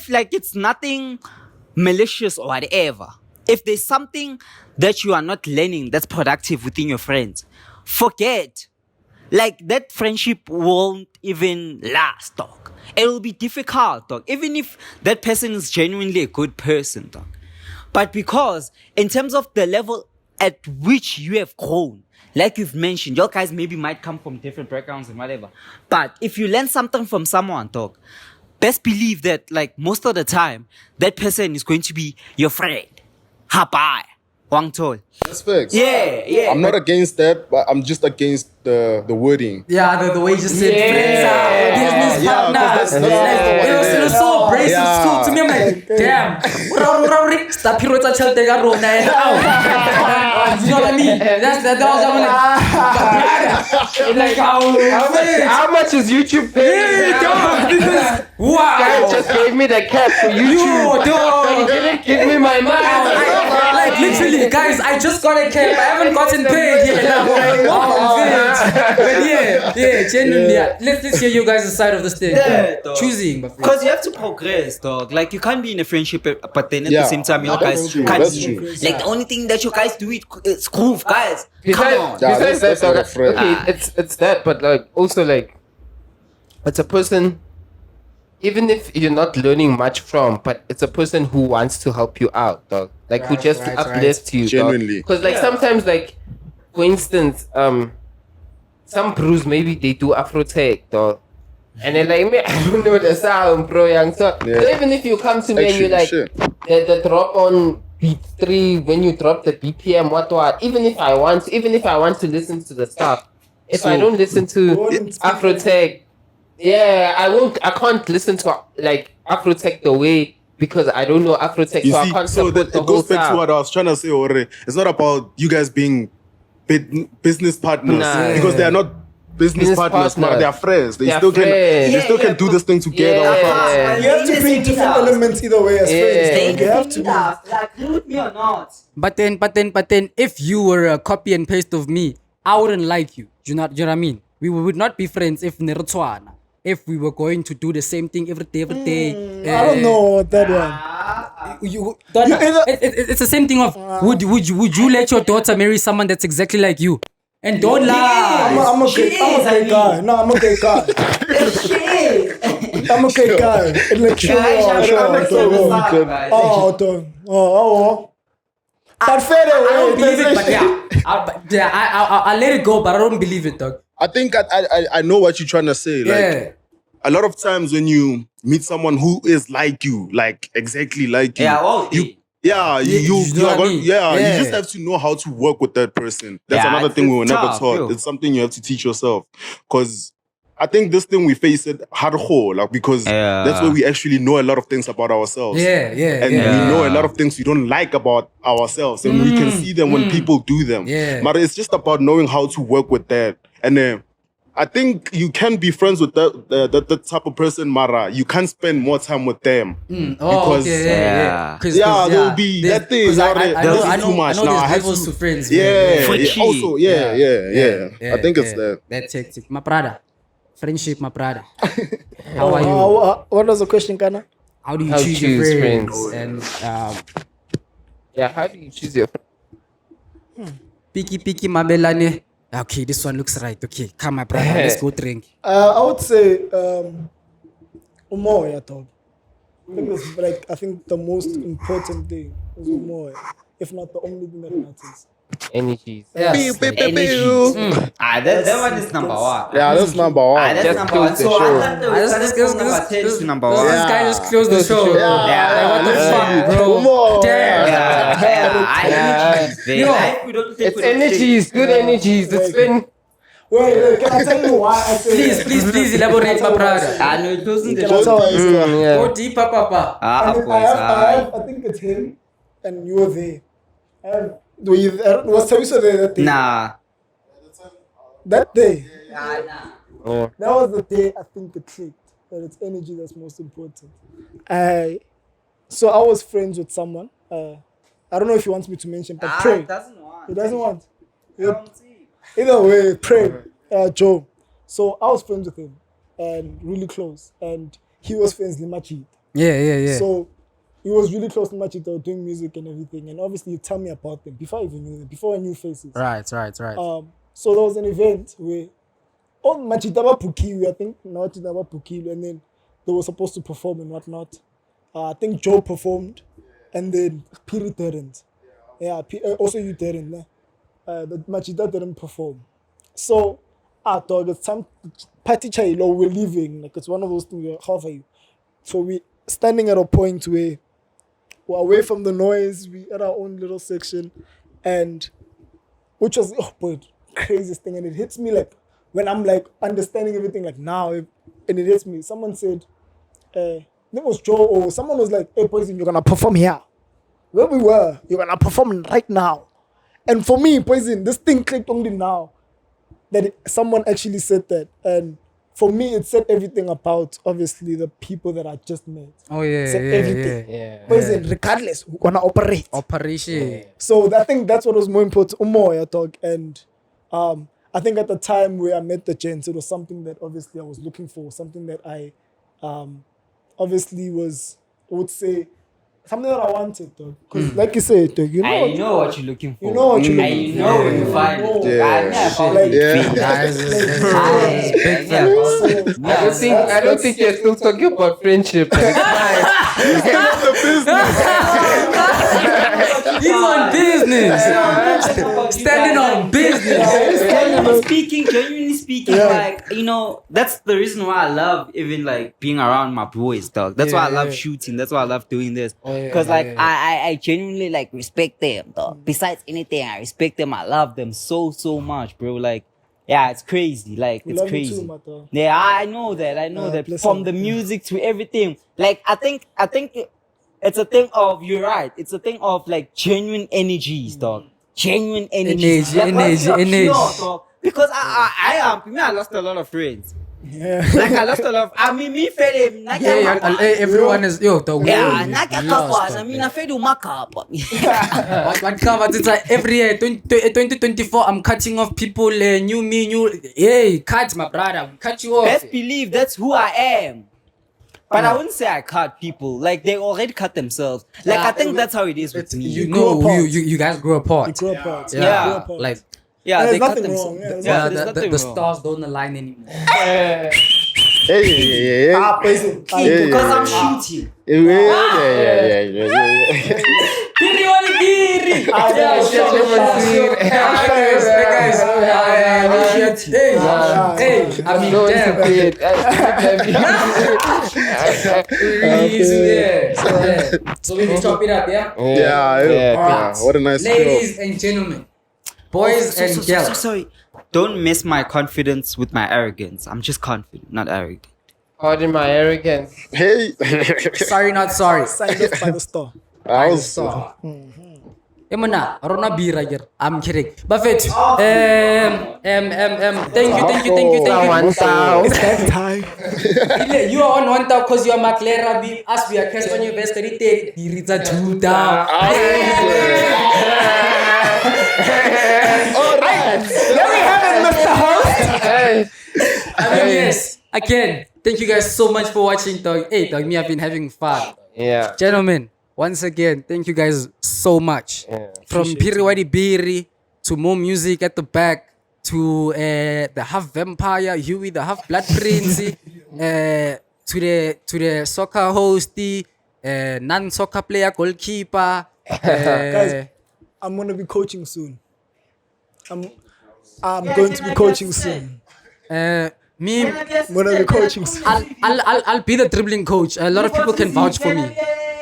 like it's nothing malicious or whatever, if there's something that you are not learning that's productive within your friends, forget. Like that friendship won't even last, dog. It will be difficult, dog. Even if that person is genuinely a good person, dog. But because in terms of the level at which you have grown, like you've mentioned, your guys maybe might come from different backgrounds and whatever. But if you learn something from someone, dog, best believe that like most of the time, that person is going to be your friend. Hapai. Wang Tol. That's facts. Yeah. I'm not against that, but I'm just against the wording. Yeah, the way you just said business partners. It was so abrasive too. To me, I'm like, damn. Stop here with a child. You know what I mean? That was like, how much is YouTube paying? Wow. Guy just gave me the cap for YouTube. He didn't give me my money. Like literally, guys, I just got a cap. I haven't gotten paid yet. But genuinely, let's hear you guys' side of this thing. Choosing, because you have to progress, dog. Like you can't be in a friendship, but then at the same time, you guys can't. Like the only thing that you guys do is groove, guys. Come on. Besides that, dog, okay, it's that, but like also like it's a person. Even if you're not learning much from, but it's a person who wants to help you out, dog. Like who just uplifts you, genuinely. Because like sometimes, like for instance, some brews maybe they do Afro tech, dog, and then like me, I don't know the sound, bro, young. So even if you come to me and you like the drop on beat 3 when you drop the BPM, what? Even if I want to listen to the stuff, if I don't listen to Afro tech. Yeah, I can't listen to like Afrotech the way because I don't know Afrotech. You so see, I can't so support it goes back to what I was trying to say already. It's not about you guys being business partners Nah. because they are not business partners, but they are friends. They They are still can friends. they still can do this thing together. Yeah. You have to bring different elements either way as friends. They You have to be. like with me or not. But then, if you were a copy and paste of me, I wouldn't like you. You know what I mean? We would not be friends if Nerotwana. If we were going to do the same thing every day. I don't know that one. It's the same thing of would you let your daughter marry someone that's exactly like you? And don't lie. I'm a gay guy. No, I'm a gay guy. I'm a gay guy. Like, but fair I don't away. believe it, but I let it go, but I don't believe it, dog. I think I know what you're trying to say. Like a lot of times when you meet someone who is like you, like exactly like you, you you know are what I going, mean? you Yeah. just have to know how to work with that person. That's Yeah, another thing we were it's never tough, taught. yo. It's something you have to teach yourself. Because I think this thing we face it hardcore, like because that's where we actually know a lot of things about ourselves. Yeah. And we know a lot of things we don't like about ourselves, and we can see them when people do them. Yeah. But it's just about knowing how to work with that. And I think you can be friends with that type of person, Mara. You can spend more time with them. Because there'll be that thing. I know too much I know now. I there's have levels to. to friends. Yeah. Friendship. Also, yeah. I think it's that. That's hectic. My brother. Friendship, my brother. How are you? What was the question, Kana? How do you How choose your choose friends? friends. And How do you choose your friends? Piki Mabelane. Okay, this one looks right. Okay, come my brother, let's go drink. I would say umoya, dog. I think the most important thing is umoya, if not the only thing that matters. Energies. Yes. That one is number one. Yeah, that's number one. That's Just number close one. the So show. I thought that we started from number 10 to number one. This guy just closed the show. Yeah. What the fuck, bro? Umoya. Damn. It's energies, good energies. It's been. Wait, can I tell you why I say Please elaborate, my brother. I know it wasn't the Can I tell show. you why? Yeah. Go deeper, papa. Of course. I think it's him, and you were there. Was Tariso there that day? Nah. That day. Oh. That was the day I think it clicked. That it's energy that's most important. So I was friends with someone. I don't know if he wants me to mention, but pray. He doesn't want. He doesn't want. Yep. Either way, pray. Joe. So I was friends with him and really close. And he was friends with Machid. Yeah. So he was really close to Machid. They were doing music and everything. And obviously, you tell me about them before I even knew them, before I knew faces. Right. So there was an event where Machitaba Pukiwi, I think, Machitaba Pukiwi, and then they were supposed to perform and whatnot. I think Joe performed, and then Piri didn't. Also you didn't. Nah? But Machita didn't perform. So I thought it's time, party chailo, we're leaving. Like it's one of those things, how are you? So we standing at a point where we're away from the noise, we at our own little section, and which was craziest thing. And it hits me like when I'm like understanding everything like now, and it hits me. Someone said, it was Joe, or someone was like, hey Poison, you're gonna perform here. Where we were, you're gonna perform right now. And for me, Poison, this thing clicked only now that someone actually said that. And for me, it said everything about, obviously, the people that I just met. Oh, yeah. Said everything. Yeah. Poison, regardless, we're gonna operate. Operation. So I think that's what was more important. Umoya talk. And I think at the time where I met the gents, it was something that obviously I was looking for, something that I obviously was, I would say, something that I wanted, though. Because, like you said, though, you know, I know what you're looking for. you know what you're And looking you know when you find it. Yeah. I found Like- it. I don't think you're still talking about friendship. It's He's on business. Standing on business. Genuinely speaking, like, you know, that's the reason why I love even like being around my boys, dog. That's why I love shooting. That's why I love doing this. Because I genuinely like respect them, dog. Besides anything, I respect them. I love them so much, bro. Like, yeah, it's crazy. Like, We it's love you crazy. too, Mato. Yeah, I know that. bless From him. the music to everything. Like, I think it's a thing of, you're right. It's a thing of like genuine energies, dog. genuine energy. Because I lost a lot of friends. Yeah. Like I lost a lot of. I mean, me fed him. Everyone is I mean, I fed him my cup. What comes? It's like every year, 2024, I'm cutting off people. Cut, my brother, cut you off. Best believe that's who I am. But I wouldn't say I cut people. Like they already cut themselves. Like I think that's how it is with me. You guys grow apart. You grow apart. Yeah. Like. Yeah, There's they cut nothing themselves. wrong. Yeah, there's nothing The wrong. stars don't align anymore. Hey. Because I'm shooting. So we can chop it up, yeah? Yeah. What a nice Ladies and gentlemen, boys and girls. Sorry. Don't mess my confidence with my arrogance. I'm just confident, not arrogant. Pardon my arrogance. Hey. Sorry, not sorry. Signed off by the store. I was So, Emana, Rona Bira here. I'm kidding. Buffett. Thank you. It's That time. You are on 1,000 because you are Maclera. As we are cast on your best, it's a 2,000. Let me have it, Mr. Host. Yes, again, thank you guys so much for watching, dog. Hey, dog, me, I've been having fun. Yeah. Gentlemen, once again, thank you guys so much. From Piriwadi Biri to more music at the back to the half vampire Huey, the half blood prince, to the soccer hosty, non-soccer player goalkeeper. Guys, I'm gonna be coaching soon. I'm going to be coaching soon. Me, I'm gonna be coaching soon. I'll be the dribbling coach. A lot of people can vouch for me.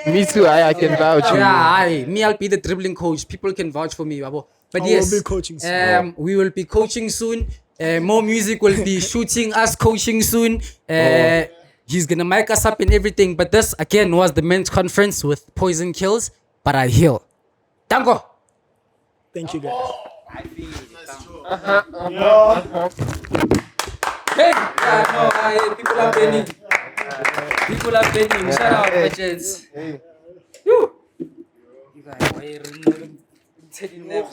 Me too. I can vouch. I'll be the dribbling coach. People can vouch for me, Babo. But I yes, will be coaching soon. we will be coaching soon. More music will be shooting us coaching soon. He's gonna mic us up and everything. But this again was the men's conference with Poison Kills. But I heal. Tango. Thank you, guys. Hey, people are bending. People are bending. Shout out, legends. You guys, why are you telling them?